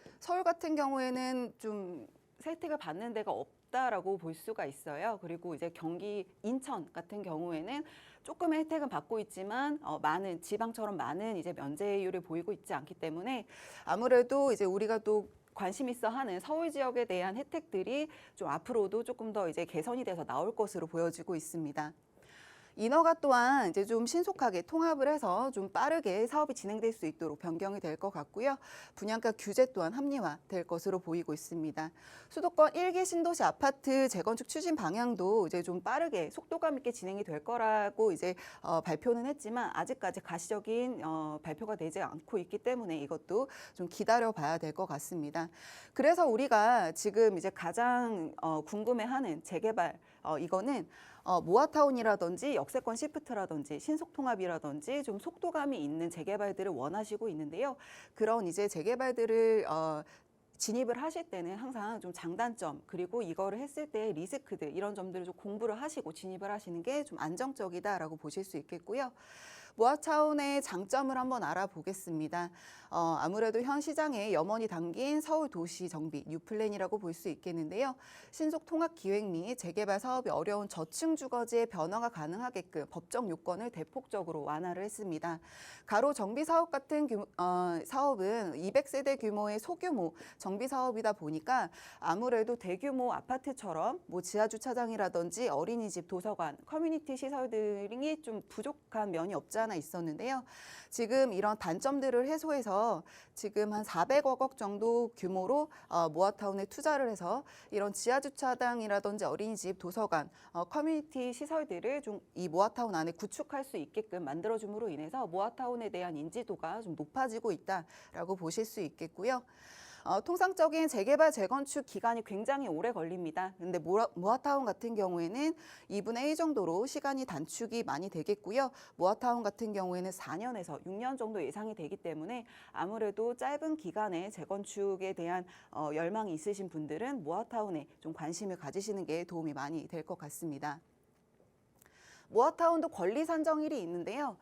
좀 혜택을 받는 데가 없다라고 볼 수가 있어요. 그리고 이제 경기, 인천 같은 경우에는 조금의 혜택은 받고 있지만 많은 지방처럼 많은 이제 면제율을 보이고 있지 않기 때문에 아무래도 이제 우리가 또 관심 있어 하는 서울 지역에 대한 혜택들이 좀 앞으로도 조금 더 이제 개선이 돼서 나올 것으로 보여지고 있습니다. 인허가 또한 이제 좀 신속하게 통합을 해서 좀 빠르게 사업이 진행될 수 있도록 변경이 될 것 같고요. 분양가 규제 또한 합리화될 것으로 보이고 있습니다. 수도권 1기 신도시 아파트 재건축 추진 방향도 이제 좀 빠르게 속도감 있게 진행이 될 거라고 이제 발표는 했지만 아직까지 가시적인 발표가 되지 않고 있기 때문에 이것도 좀 기다려 봐야 될 것 같습니다. 그래서 우리가 지금 이제 가장 궁금해하는 재개발 이거는 모아타운이라든지 역세권 시프트라든지 신속통합이라든지 좀 속도감이 있는 재개발들을 원하시고 있는데요. 그런 이제 재개발들을 진입을 하실 때는 항상 좀 장단점 그리고 이거를 했을 때 리스크들 이런 점들을 좀 공부를 하시고 진입을 하시는 게 좀 안정적이다라고 보실 수 있겠고요. 모아타운의 장점을 한번 알아보겠습니다. 아무래도 현 시장에 염원이 담긴 서울 도시 정비 뉴플랜이라고 볼 수 있겠는데요. 신속 통합 기획 및 재개발 사업이 어려운 저층 주거지의 변화가 가능하게끔 법적 요건을 대폭적으로 완화를 했습니다. 가로 정비 사업 같은 사업은 200세대 규모의 소규모 정비 사업이다 보니까 아무래도 대규모 아파트처럼 뭐 지하 주차장이라든지 어린이집, 도서관, 커뮤니티 시설들이 좀 부족한 면이 없지 않아 있었는데요. 지금 이런 단점들을 해소해서 지금 한 400억 원 정도 규모로 모아타운에 투자를 해서 이런 지하 주차장이라든지 어린이집, 도서관, 커뮤니티 시설들을 좀 이 모아타운 안에 구축할 수 있게끔 만들어줌으로 인해서 모아타운에 대한 인지도가 좀 높아지고 있다라고 보실 수 있겠고요. 통상적인 재개발, 재건축 기간이 굉장히 오래 걸립니다. 근데 모아타운 같은 경우에는 2분의 1 정도로 시간이 단축이 많이 되겠고요. 모아타운 같은 경우에는 4년에서 6년 정도 예상이 되기 때문에 아무래도 짧은 기간에 재건축에 대한 열망이 있으신 분들은 모아타운에 좀 관심을 가지시는 게 도움이 많이 될 것 같습니다. 모아타운도 권리 산정일이 있는데요.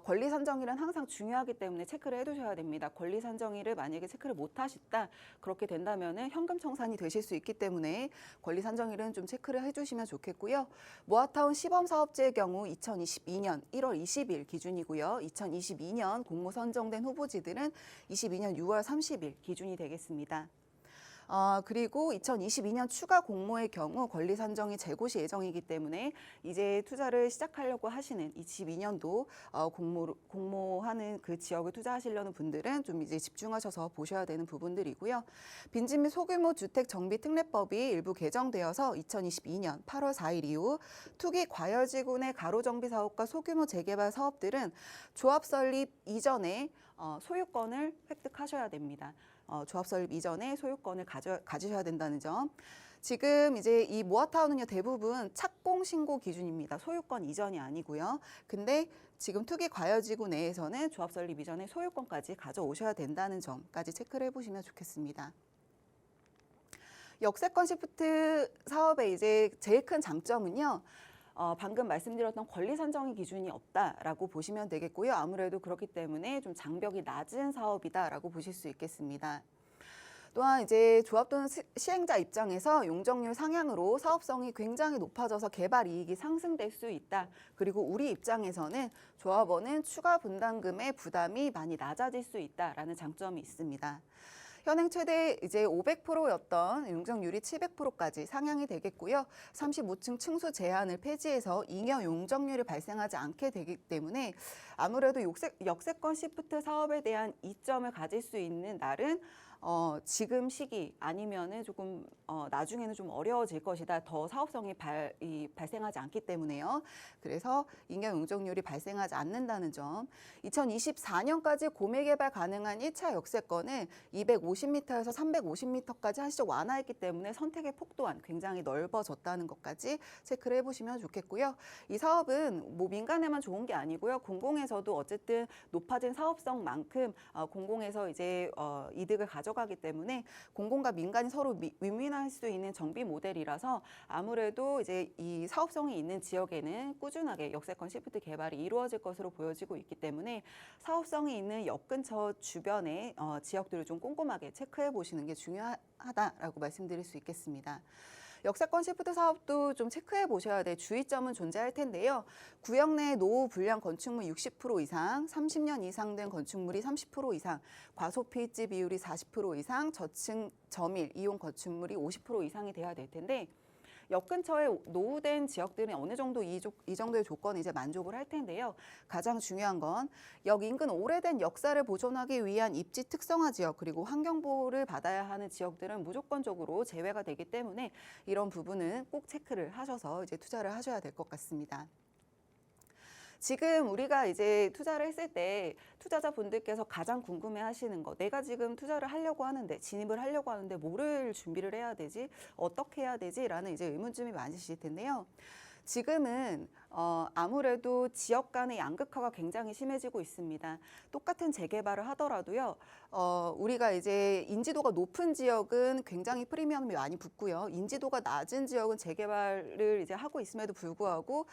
권리 산정일은 항상 중요하기 때문에 체크를 해두셔야 됩니다. 권리 산정일을 만약에 체크를 못 하셨다 그렇게 된다면은 현금 청산이 되실 수 있기 때문에 권리 산정일은 좀 체크를 해주시면 좋겠고요. 모아타운 시범 사업지의 경우 2022년 1월 20일 기준이고요. 2022년 공모 선정된 후보지들은 22년 6월 30일 기준이 되겠습니다. 그리고 2022년 추가 공모의 경우 권리 산정이 재고시 예정이기 때문에 이제 투자를 시작하려고 하시는 22년도 공모하는 그 지역을 투자하시려는 분들은 좀 이제 집중하셔서 보셔야 되는 부분들이고요. 빈집 및 소규모 주택 정비 특례법이 일부 개정되어서 2022년 8월 4일 이후 투기 과열지구내 가로 정비 사업과 소규모 재개발 사업들은 조합 설립 이전에 소유권을 획득하셔야 됩니다. 조합 설립 이전에 소유권을 가지셔야 된다는 점. 지금 이제 이 모아타운은요 대부분 착공 신고 기준입니다. 소유권 이전이 아니고요. 근데 지금 투기 과열지구 내에서는 조합 설립 이전에 소유권까지 가져오셔야 된다는 점까지 체크를 해보시면 좋겠습니다. 역세권 시프트 사업의 이제 제일 큰 장점은요. 방금 말씀드렸던 권리 산정의 기준이 없다라고 보시면 되겠고요. 아무래도 그렇기 때문에 좀 장벽이 낮은 사업이다라고 보실 수 있겠습니다. 또한 이제 조합 또는 시행자 입장에서 용적률 상향으로 사업성이 굉장히 높아져서 개발 이익이 상승될 수 있다. 그리고 우리 입장에서는 조합원은 추가 분담금의 부담이 많이 낮아질 수 있다라는 장점이 있습니다. 현행 최대 이제 500%였던 용적률이 700%까지 상향이 되겠고요. 35층 층수 제한을 폐지해서 잉여 용적률이 발생하지 않게 되기 때문에 아무래도 역세권 시프트 사업에 대한 이점을 가질 수 있는 날은 지금 시기 아니면은 조금 나중에는 좀 어려워질 것이다. 더 사업성이 발생하지 않기 때문에요. 그래서 잉여 용적률이 발생하지 않는다는 점. 2024년까지 고매 개발 가능한 1차 역세권을 250m에서 350m까지 한시적 완화했기 때문에 선택의 폭 또한 굉장히 넓어졌다는 것까지 체크를 해보시면 좋겠고요. 이 사업은 뭐 민간에만 좋은 게 아니고요. 공공에서도 어쨌든 높아진 사업성만큼 공공에서 이제 이득을 가져가기 때문에 공공과 민간이 서로 윈윈할 수 있는 정비 모델이라서 아무래도 이제 이 사업성이 있는 지역에는 꾸준하게 역세권 시프트 개발이 이루어질 것으로 보여지고 있기 때문에 사업성이 있는 역 근처 주변의 지역들을 좀 꼼꼼하게 체크해 보시는 게 중요하다라고 말씀드릴 수 있겠습니다. 역세권 시프트 사업도 좀 체크해 보셔야 될 주의점은 존재할 텐데요. 구역 내 노후 불량 건축물 60% 이상, 30년 이상 된 건축물이 30% 이상, 과소필지 비율이 40% 이상, 저층 저밀 이용 건축물이 50% 이상이 돼야 될 텐데 역 근처에 노후된 지역들은 어느 정도 이 정도의 조건이 이제 만족을 할 텐데요. 가장 중요한 건 역 인근 오래된 역사를 보존하기 위한 입지 특성화 지역 그리고 환경보호를 받아야 하는 지역들은 무조건적으로 제외가 되기 때문에 이런 부분은 꼭 체크를 하셔서 이제 투자를 하셔야 될 것 같습니다. 지금 우리가 이제 투자를 했을 때 투자자분들께서 가장 궁금해하시는 거, 내가 지금 투자를 하려고 하는데 진입을 하려고 하는데 뭐를 준비를 해야 되지, 어떻게 해야 되지라는 이제 의문점이 많으실 텐데요. 지금은 아무래도 지역 간의 양극화가 굉장히 심해지고 있습니다. 똑같은 재개발을 하더라도요, 우리가 이제 인지도가 높은 지역은 굉장히 프리미엄이 많이 붙고요. 인지도가 낮은 지역은 재개발을 이제 하고 있음에도 불구하고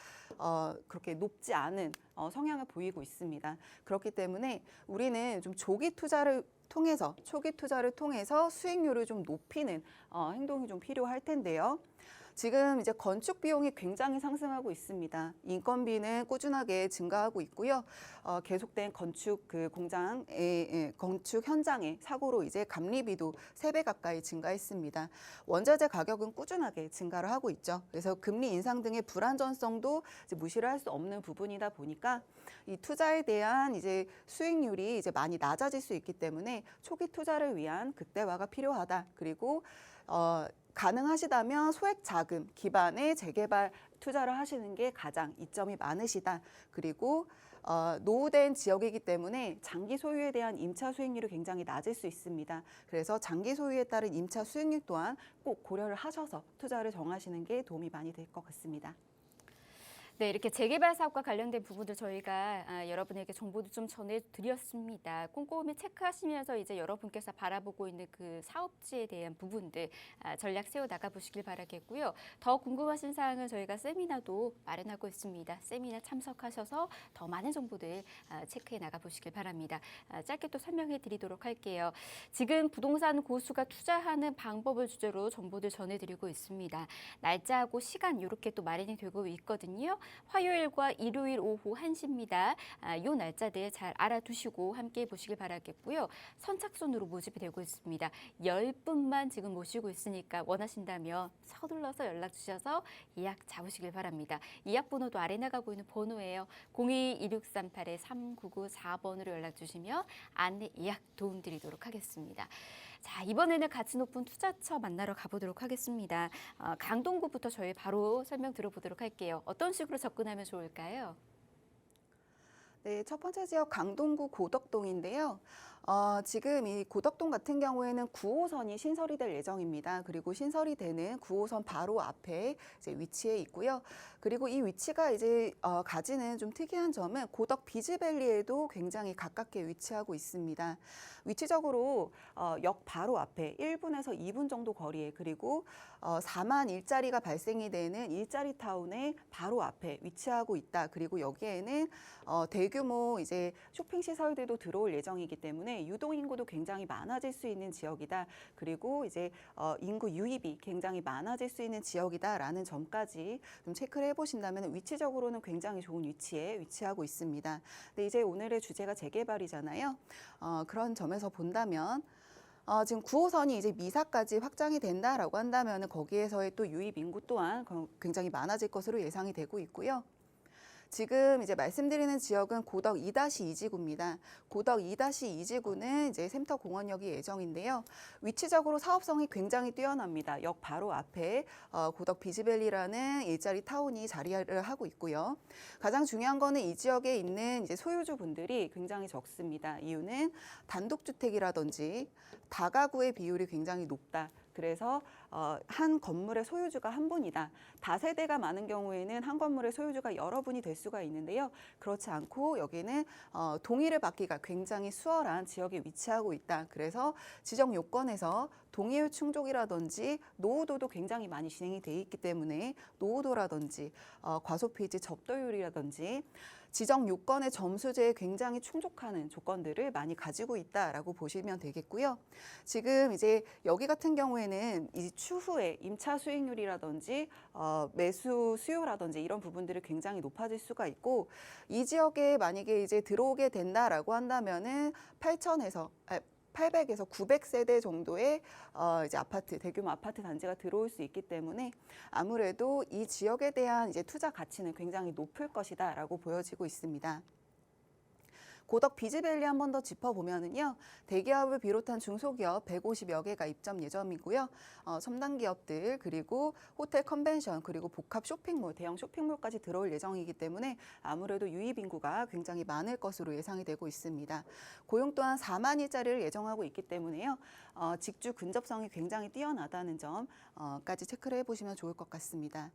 그렇게 높지 않은 성향을 보이고 있습니다. 그렇기 때문에 우리는 좀 초기 투자를 통해서 수익률을 좀 높이는 행동이 좀 필요할 텐데요. 지금 이제 건축 비용이 굉장히 상승하고 있습니다. 인건비는 꾸준하게 증가하고 있고요. 계속된 건축 건축 현장의 사고로 이제 감리비도 3배 가까이 증가했습니다. 원자재 가격은 꾸준하게 증가를 하고 있죠. 그래서 금리 인상 등의 불안전성도 이제 무시를 할 수 없는 부분이다 보니까 이 투자에 대한 이제 수익률이 이제 많이 낮아질 수 있기 때문에 초기 투자를 위한 극대화가 필요하다. 그리고 가능하시다면 소액 자금 기반의 재개발 투자를 하시는 게 가장 이점이 많으시다. 그리고 노후된 지역이기 때문에 장기 소유에 대한 임차 수익률이 굉장히 낮을 수 있습니다. 그래서 장기 소유에 따른 임차 수익률 또한 꼭 고려를 하셔서 투자를 정하시는 게 도움이 많이 될 것 같습니다. 네, 이렇게 재개발 사업과 관련된 부분들 저희가 여러분에게 정보도 좀 전해드렸습니다. 꼼꼼히 체크하시면서 이제 여러분께서 바라보고 있는 그 사업지에 대한 부분들 전략 세워 나가보시길 바라겠고요. 더 궁금하신 사항은 저희가 세미나도 마련하고 있습니다. 세미나 참석하셔서 더 많은 정보들 체크해 나가보시길 바랍니다. 짧게 또 설명해 드리도록 할게요. 지금 부동산 고수가 투자하는 방법을 주제로 정보들 전해드리고 있습니다. 날짜하고 시간 이렇게 또 마련이 되고 있거든요. 화요일과 일요일 오후 1시입니다. 이 날짜들 잘 알아두시고 함께 보시길 바라겠고요. 선착순으로 모집이 되고 있습니다. 10분만 지금 모시고 있으니까 원하신다면 서둘러서 연락 주셔서 예약 잡으시길 바랍니다. 예약 번호도 아래 나가고 있는 번호예요. 02-2638-3994번으로 연락 주시면 안내 예약 도움드리도록 하겠습니다. 자, 이번에는 가치 높은 투자처 만나러 가보도록 하겠습니다. 강동구부터 저희 바로 설명 들어보도록 할게요. 어떤 식으로 접근하면 좋을까요? 네, 첫 번째 지역 강동구 고덕동인데요. 지금 이 고덕동 같은 경우에는 9호선이 신설이 될 예정입니다. 그리고 신설이 되는 9호선 바로 앞에 이제 위치해 있고요. 그리고 이 위치가 이제 가지는 좀 특이한 점은 고덕 비즈밸리에도 굉장히 가깝게 위치하고 있습니다. 위치적으로 역 바로 앞에 1분에서 2분 정도 거리에 그리고 4만 일자리가 발생이 되는 일자리 타운의 바로 앞에 위치하고 있다. 그리고 여기에는 대규모 이제 쇼핑 시설들도 들어올 예정이기 때문에 유동 인구도 굉장히 많아질 수 있는 지역이다. 그리고 이제 인구 유입이 굉장히 많아질 수 있는 지역이다라는 점까지 좀 체크를 해보신다면 위치적으로는 굉장히 좋은 위치에 위치하고 있습니다. 근데 이제 오늘의 주제가 재개발이잖아요. 그런 점에서 본다면 지금 9호선이 이제 미사까지 확장이 된다라고 한다면 거기에서의 또 유입 인구 또한 굉장히 많아질 것으로 예상이 되고 있고요. 지금 이제 말씀드리는 지역은 고덕 2-2지구입니다. 고덕 2-2지구는 이제 샘터공원역이 예정인데요. 위치적으로 사업성이 굉장히 뛰어납니다. 역 바로 앞에 고덕 비즈밸리라는 일자리 타운이 자리를 하고 있고요. 가장 중요한 거는 이 지역에 있는 이제 소유주분들이 굉장히 적습니다. 이유는 단독주택이라든지 다가구의 비율이 굉장히 높다. 그래서 한 건물의 소유주가 한 분이다. 다세대가 많은 경우에는 한 건물의 소유주가 여러 분이 될 수가 있는데요. 그렇지 않고 여기는 동의를 받기가 굉장히 수월한 지역에 위치하고 있다. 그래서 지정 요건에서 동의율 충족이라든지 노후도도 굉장히 많이 진행이 돼 있기 때문에 노후도라든지 과소피지 접도율이라든지 지정 요건의 점수제에 굉장히 충족하는 조건들을 많이 가지고 있다라고 보시면 되겠고요. 지금 이제 여기 같은 경우에는 이 추후에 임차 수익률이라든지 매수 수요라든지 이런 부분들이 굉장히 높아질 수가 있고 이 지역에 만약에 이제 들어오게 된다라고 한다면은 800에서 900세대 정도의 이제 대규모 아파트 단지가 들어올 수 있기 때문에 아무래도 이 지역에 대한 이제 투자 가치는 굉장히 높을 것이다라고 보여지고 있습니다. 고덕 비즈밸리 한 번 더 짚어보면은요, 대기업을 비롯한 중소기업 150여 개가 입점 예정이고요. 첨단 기업들 그리고 호텔 컨벤션 그리고 복합 쇼핑몰, 대형 쇼핑몰까지 들어올 예정이기 때문에 아무래도 유입 인구가 굉장히 많을 것으로 예상이 되고 있습니다. 고용 또한 4만 일자리를 예정하고 있기 때문에요. 직주 근접성이 굉장히 뛰어나다는 점까지 체크를 해보시면 좋을 것 같습니다.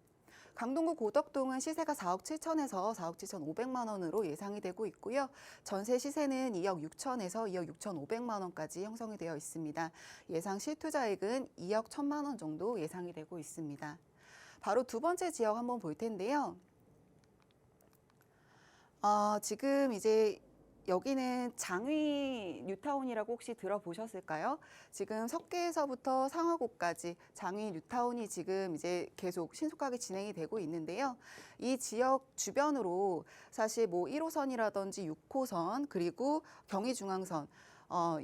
강동구 고덕동은 시세가 4억 7천에서 4억 7천 5백만 원으로 예상이 되고 있고요. 전세 시세는 2억 6천에서 2억 6천 5백만 원까지 형성이 되어 있습니다. 예상 실투자액은 2억 1천만 원 정도 예상이 되고 있습니다. 바로 두 번째 지역 한번 볼 텐데요. 지금 이제 여기는 장위 뉴타운이라고 혹시 들어보셨을까요? 지금 석계에서부터 상하고까지 장위 뉴타운이 지금 이제 계속 신속하게 진행이 되고 있는데요. 이 지역 주변으로 사실 뭐 1호선이라든지 6호선 그리고 경의중앙선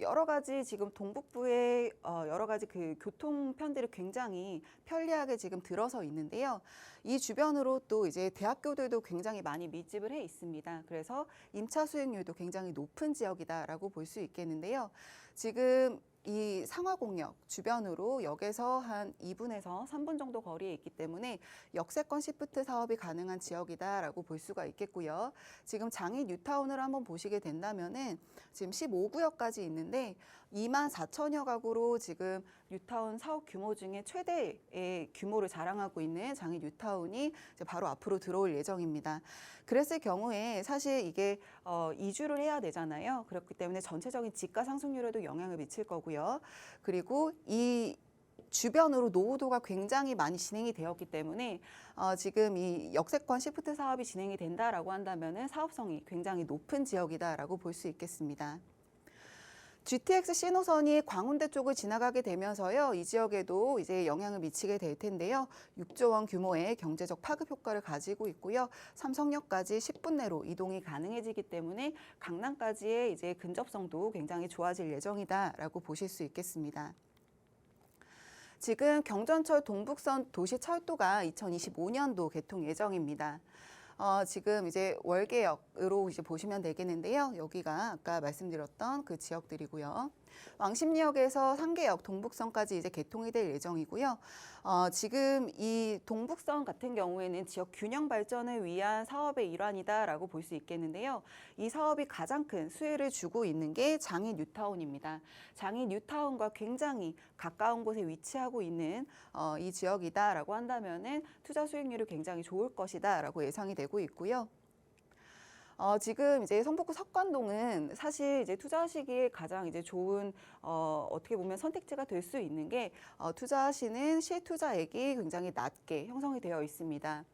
여러 가지 지금 동북부의 여러 가지 그 교통편들이 굉장히 편리하게 지금 들어서 있는데요. 이 주변으로 또 이제 대학교들도 굉장히 많이 밀집을 해 있습니다. 그래서 임차 수익률도 굉장히 높은 지역이다라고 볼 수 있겠는데요. 지금 이 상하공역 주변으로 역에서 한 2분에서 3분 정도 거리에 있기 때문에 역세권 시프트 사업이 가능한 지역이다라고 볼 수가 있겠고요. 지금 장이 뉴타운을 한번 보시게 된다면은 지금 15구역까지 있는데 2만 4천여 가구로 지금 뉴타운 사업 규모 중에 최대의 규모를 자랑하고 있는 장이 뉴타운이 이제 바로 앞으로 들어올 예정입니다. 그랬을 경우에 사실 이게 이주를 해야 되잖아요. 그렇기 때문에 전체적인 집가 상승률에도 영향을 미칠 거고요. 그리고 이 주변으로 노후도가 굉장히 많이 진행이 되었기 때문에 지금 이 역세권 시프트 사업이 진행이 된다라고 한다면은 사업성이 굉장히 높은 지역이다라고 볼 수 있겠습니다. GTX 신호선이 광운대 쪽을 지나가게 되면서요, 이 지역에도 이제 영향을 미치게 될 텐데요. 6조 원 규모의 경제적 파급 효과를 가지고 있고요. 삼성역까지 10분 내로 이동이 가능해지기 때문에 강남까지의 이제 근접성도 굉장히 좋아질 예정이다라고 보실 수 있겠습니다. 지금 경전철 동북선 도시철도가 2025년도 개통 예정입니다. 지금 이제 월계역으로 이제 보시면 되겠는데요. 여기가 아까 말씀드렸던 그 지역들이고요. 왕십리역에서 상계역 동북선까지 이제 개통이 될 예정이고요. 지금 이 동북선 같은 경우에는 지역 균형 발전을 위한 사업의 일환이다라고 볼 수 있겠는데요. 이 사업이 가장 큰 수혜를 주고 있는 게 장이 뉴타운입니다. 장이 뉴타운과 굉장히 가까운 곳에 위치하고 있는 이 지역이다라고 한다면은 투자 수익률이 굉장히 좋을 것이다라고 예상이 되고 있고요. 지금 이제 성북구 석관동은 사실 이제 투자하시기에 가장 이제 좋은 어떻게 보면 선택지가 될 수 있는 게 투자하시는 실투자액이 굉장히 낮게 형성이 되어 있습니다.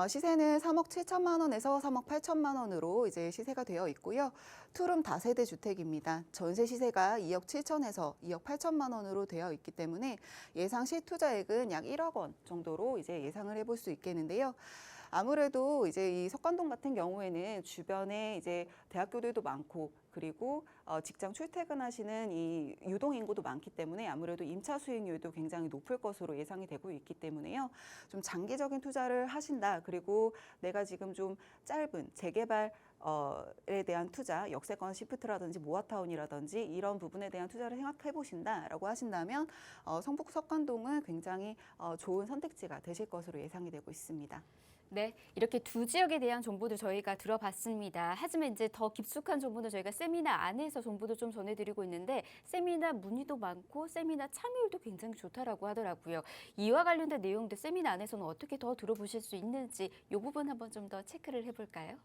시세는 3억 7천만 원에서 3억 8천만 원으로 이제 시세가 되어 있고요. 투룸 다세대 주택입니다. 전세 시세가 2억 7천에서 2억 8천만 원으로 되어 있기 때문에 예상 실투자액은 약 1억 원 정도로 이제 예상을 해볼 수 있겠는데요. 아무래도 이제 이 석관동 같은 경우에는 주변에 이제 대학교들도 많고 그리고 직장 출퇴근하시는 이 유동 인구도 많기 때문에 아무래도 임차 수익률도 굉장히 높을 것으로 예상이 되고 있기 때문에요. 좀 장기적인 투자를 하신다. 그리고 내가 지금 좀 짧은 재개발 에 대한 투자, 역세권 시프트라든지 모아타운이라든지 이런 부분에 대한 투자를 생각해 보신다라고 하신다면 성북 석관동은 굉장히 좋은 선택지가 되실 것으로 예상이 되고 있습니다. 네, 이렇게 두 지역에 대한 정보도 저희가 들어봤습니다. 하지만 이제 더 깊숙한 정보는 저희가 세미나 안에서 정보도 좀 전해드리고 있는데 세미나 문의도 많고 세미나 참여율도 굉장히 좋다라고 하더라고요. 이와 관련된 내용도 세미나 안에서는 어떻게 더 들어보실 수 있는지 이 부분 한번 좀 더 체크를 해볼까요?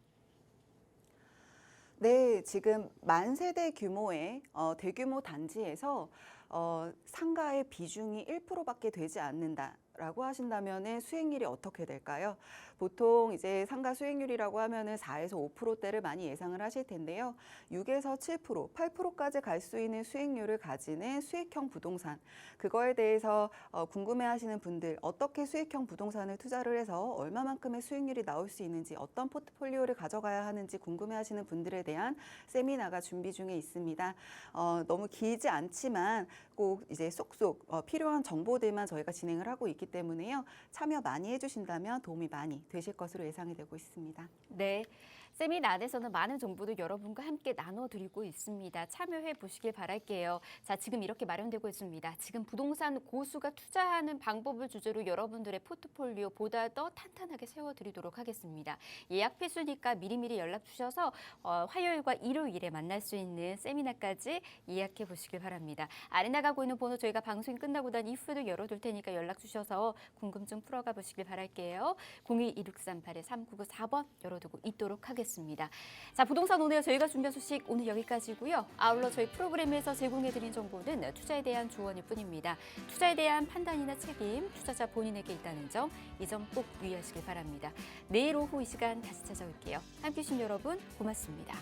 네, 지금 만 세대 규모의 대규모 단지에서 상가의 비중이 1%밖에 되지 않는다라고 하신다면은 수익률이 어떻게 될까요? 보통 이제 상가 수익률이라고 하면은 4에서 5%대를 많이 예상을 하실 텐데요. 6에서 7%, 8%까지 갈 수 있는 수익률을 가지는 수익형 부동산. 그거에 대해서 궁금해하시는 분들, 어떻게 수익형 부동산을 투자를 해서 얼마만큼의 수익률이 나올 수 있는지, 어떤 포트폴리오를 가져가야 하는지 궁금해하시는 분들에 대한 세미나가 준비 중에 있습니다. 너무 길지 않지만 꼭 이제 쏙쏙 필요한 정보들만 저희가 진행을 하고 있기 때문에요. 참여 많이 해주신다면 도움이 많이 되실 것으로 예상이 되고 있습니다. 네. 세미나에서는 많은 정보도 여러분과 함께 나눠드리고 있습니다. 참여해 보시길 바랄게요. 자, 지금 이렇게 마련되고 있습니다. 지금 부동산 고수가 투자하는 방법을 주제로 여러분들의 포트폴리오 보다 더 탄탄하게 세워드리도록 하겠습니다. 예약 필수니까 미리미리 연락 주셔서 화요일과 일요일에 만날 수 있는 세미나까지 예약해 보시길 바랍니다. 아래 나가고 있는 번호 저희가 방송이 끝나고 난 이후에도 열어둘 테니까 연락 주셔서 궁금증 풀어가 보시길 바랄게요. 02-2638-3994번 열어두고 있도록 하겠습니다. 자, 부동산 오늘 저희가 준비한 소식 오늘 여기까지고요. 아울러 저희 프로그램에서 제공해드린 정보는 투자에 대한 조언일 뿐입니다. 투자에 대한 판단이나 책임, 투자자 본인에게 있다는 점, 이 점 꼭 유의하시길 바랍니다. 내일 오후 이 시간 다시 찾아올게요. 함께해 주신 여러분 고맙습니다.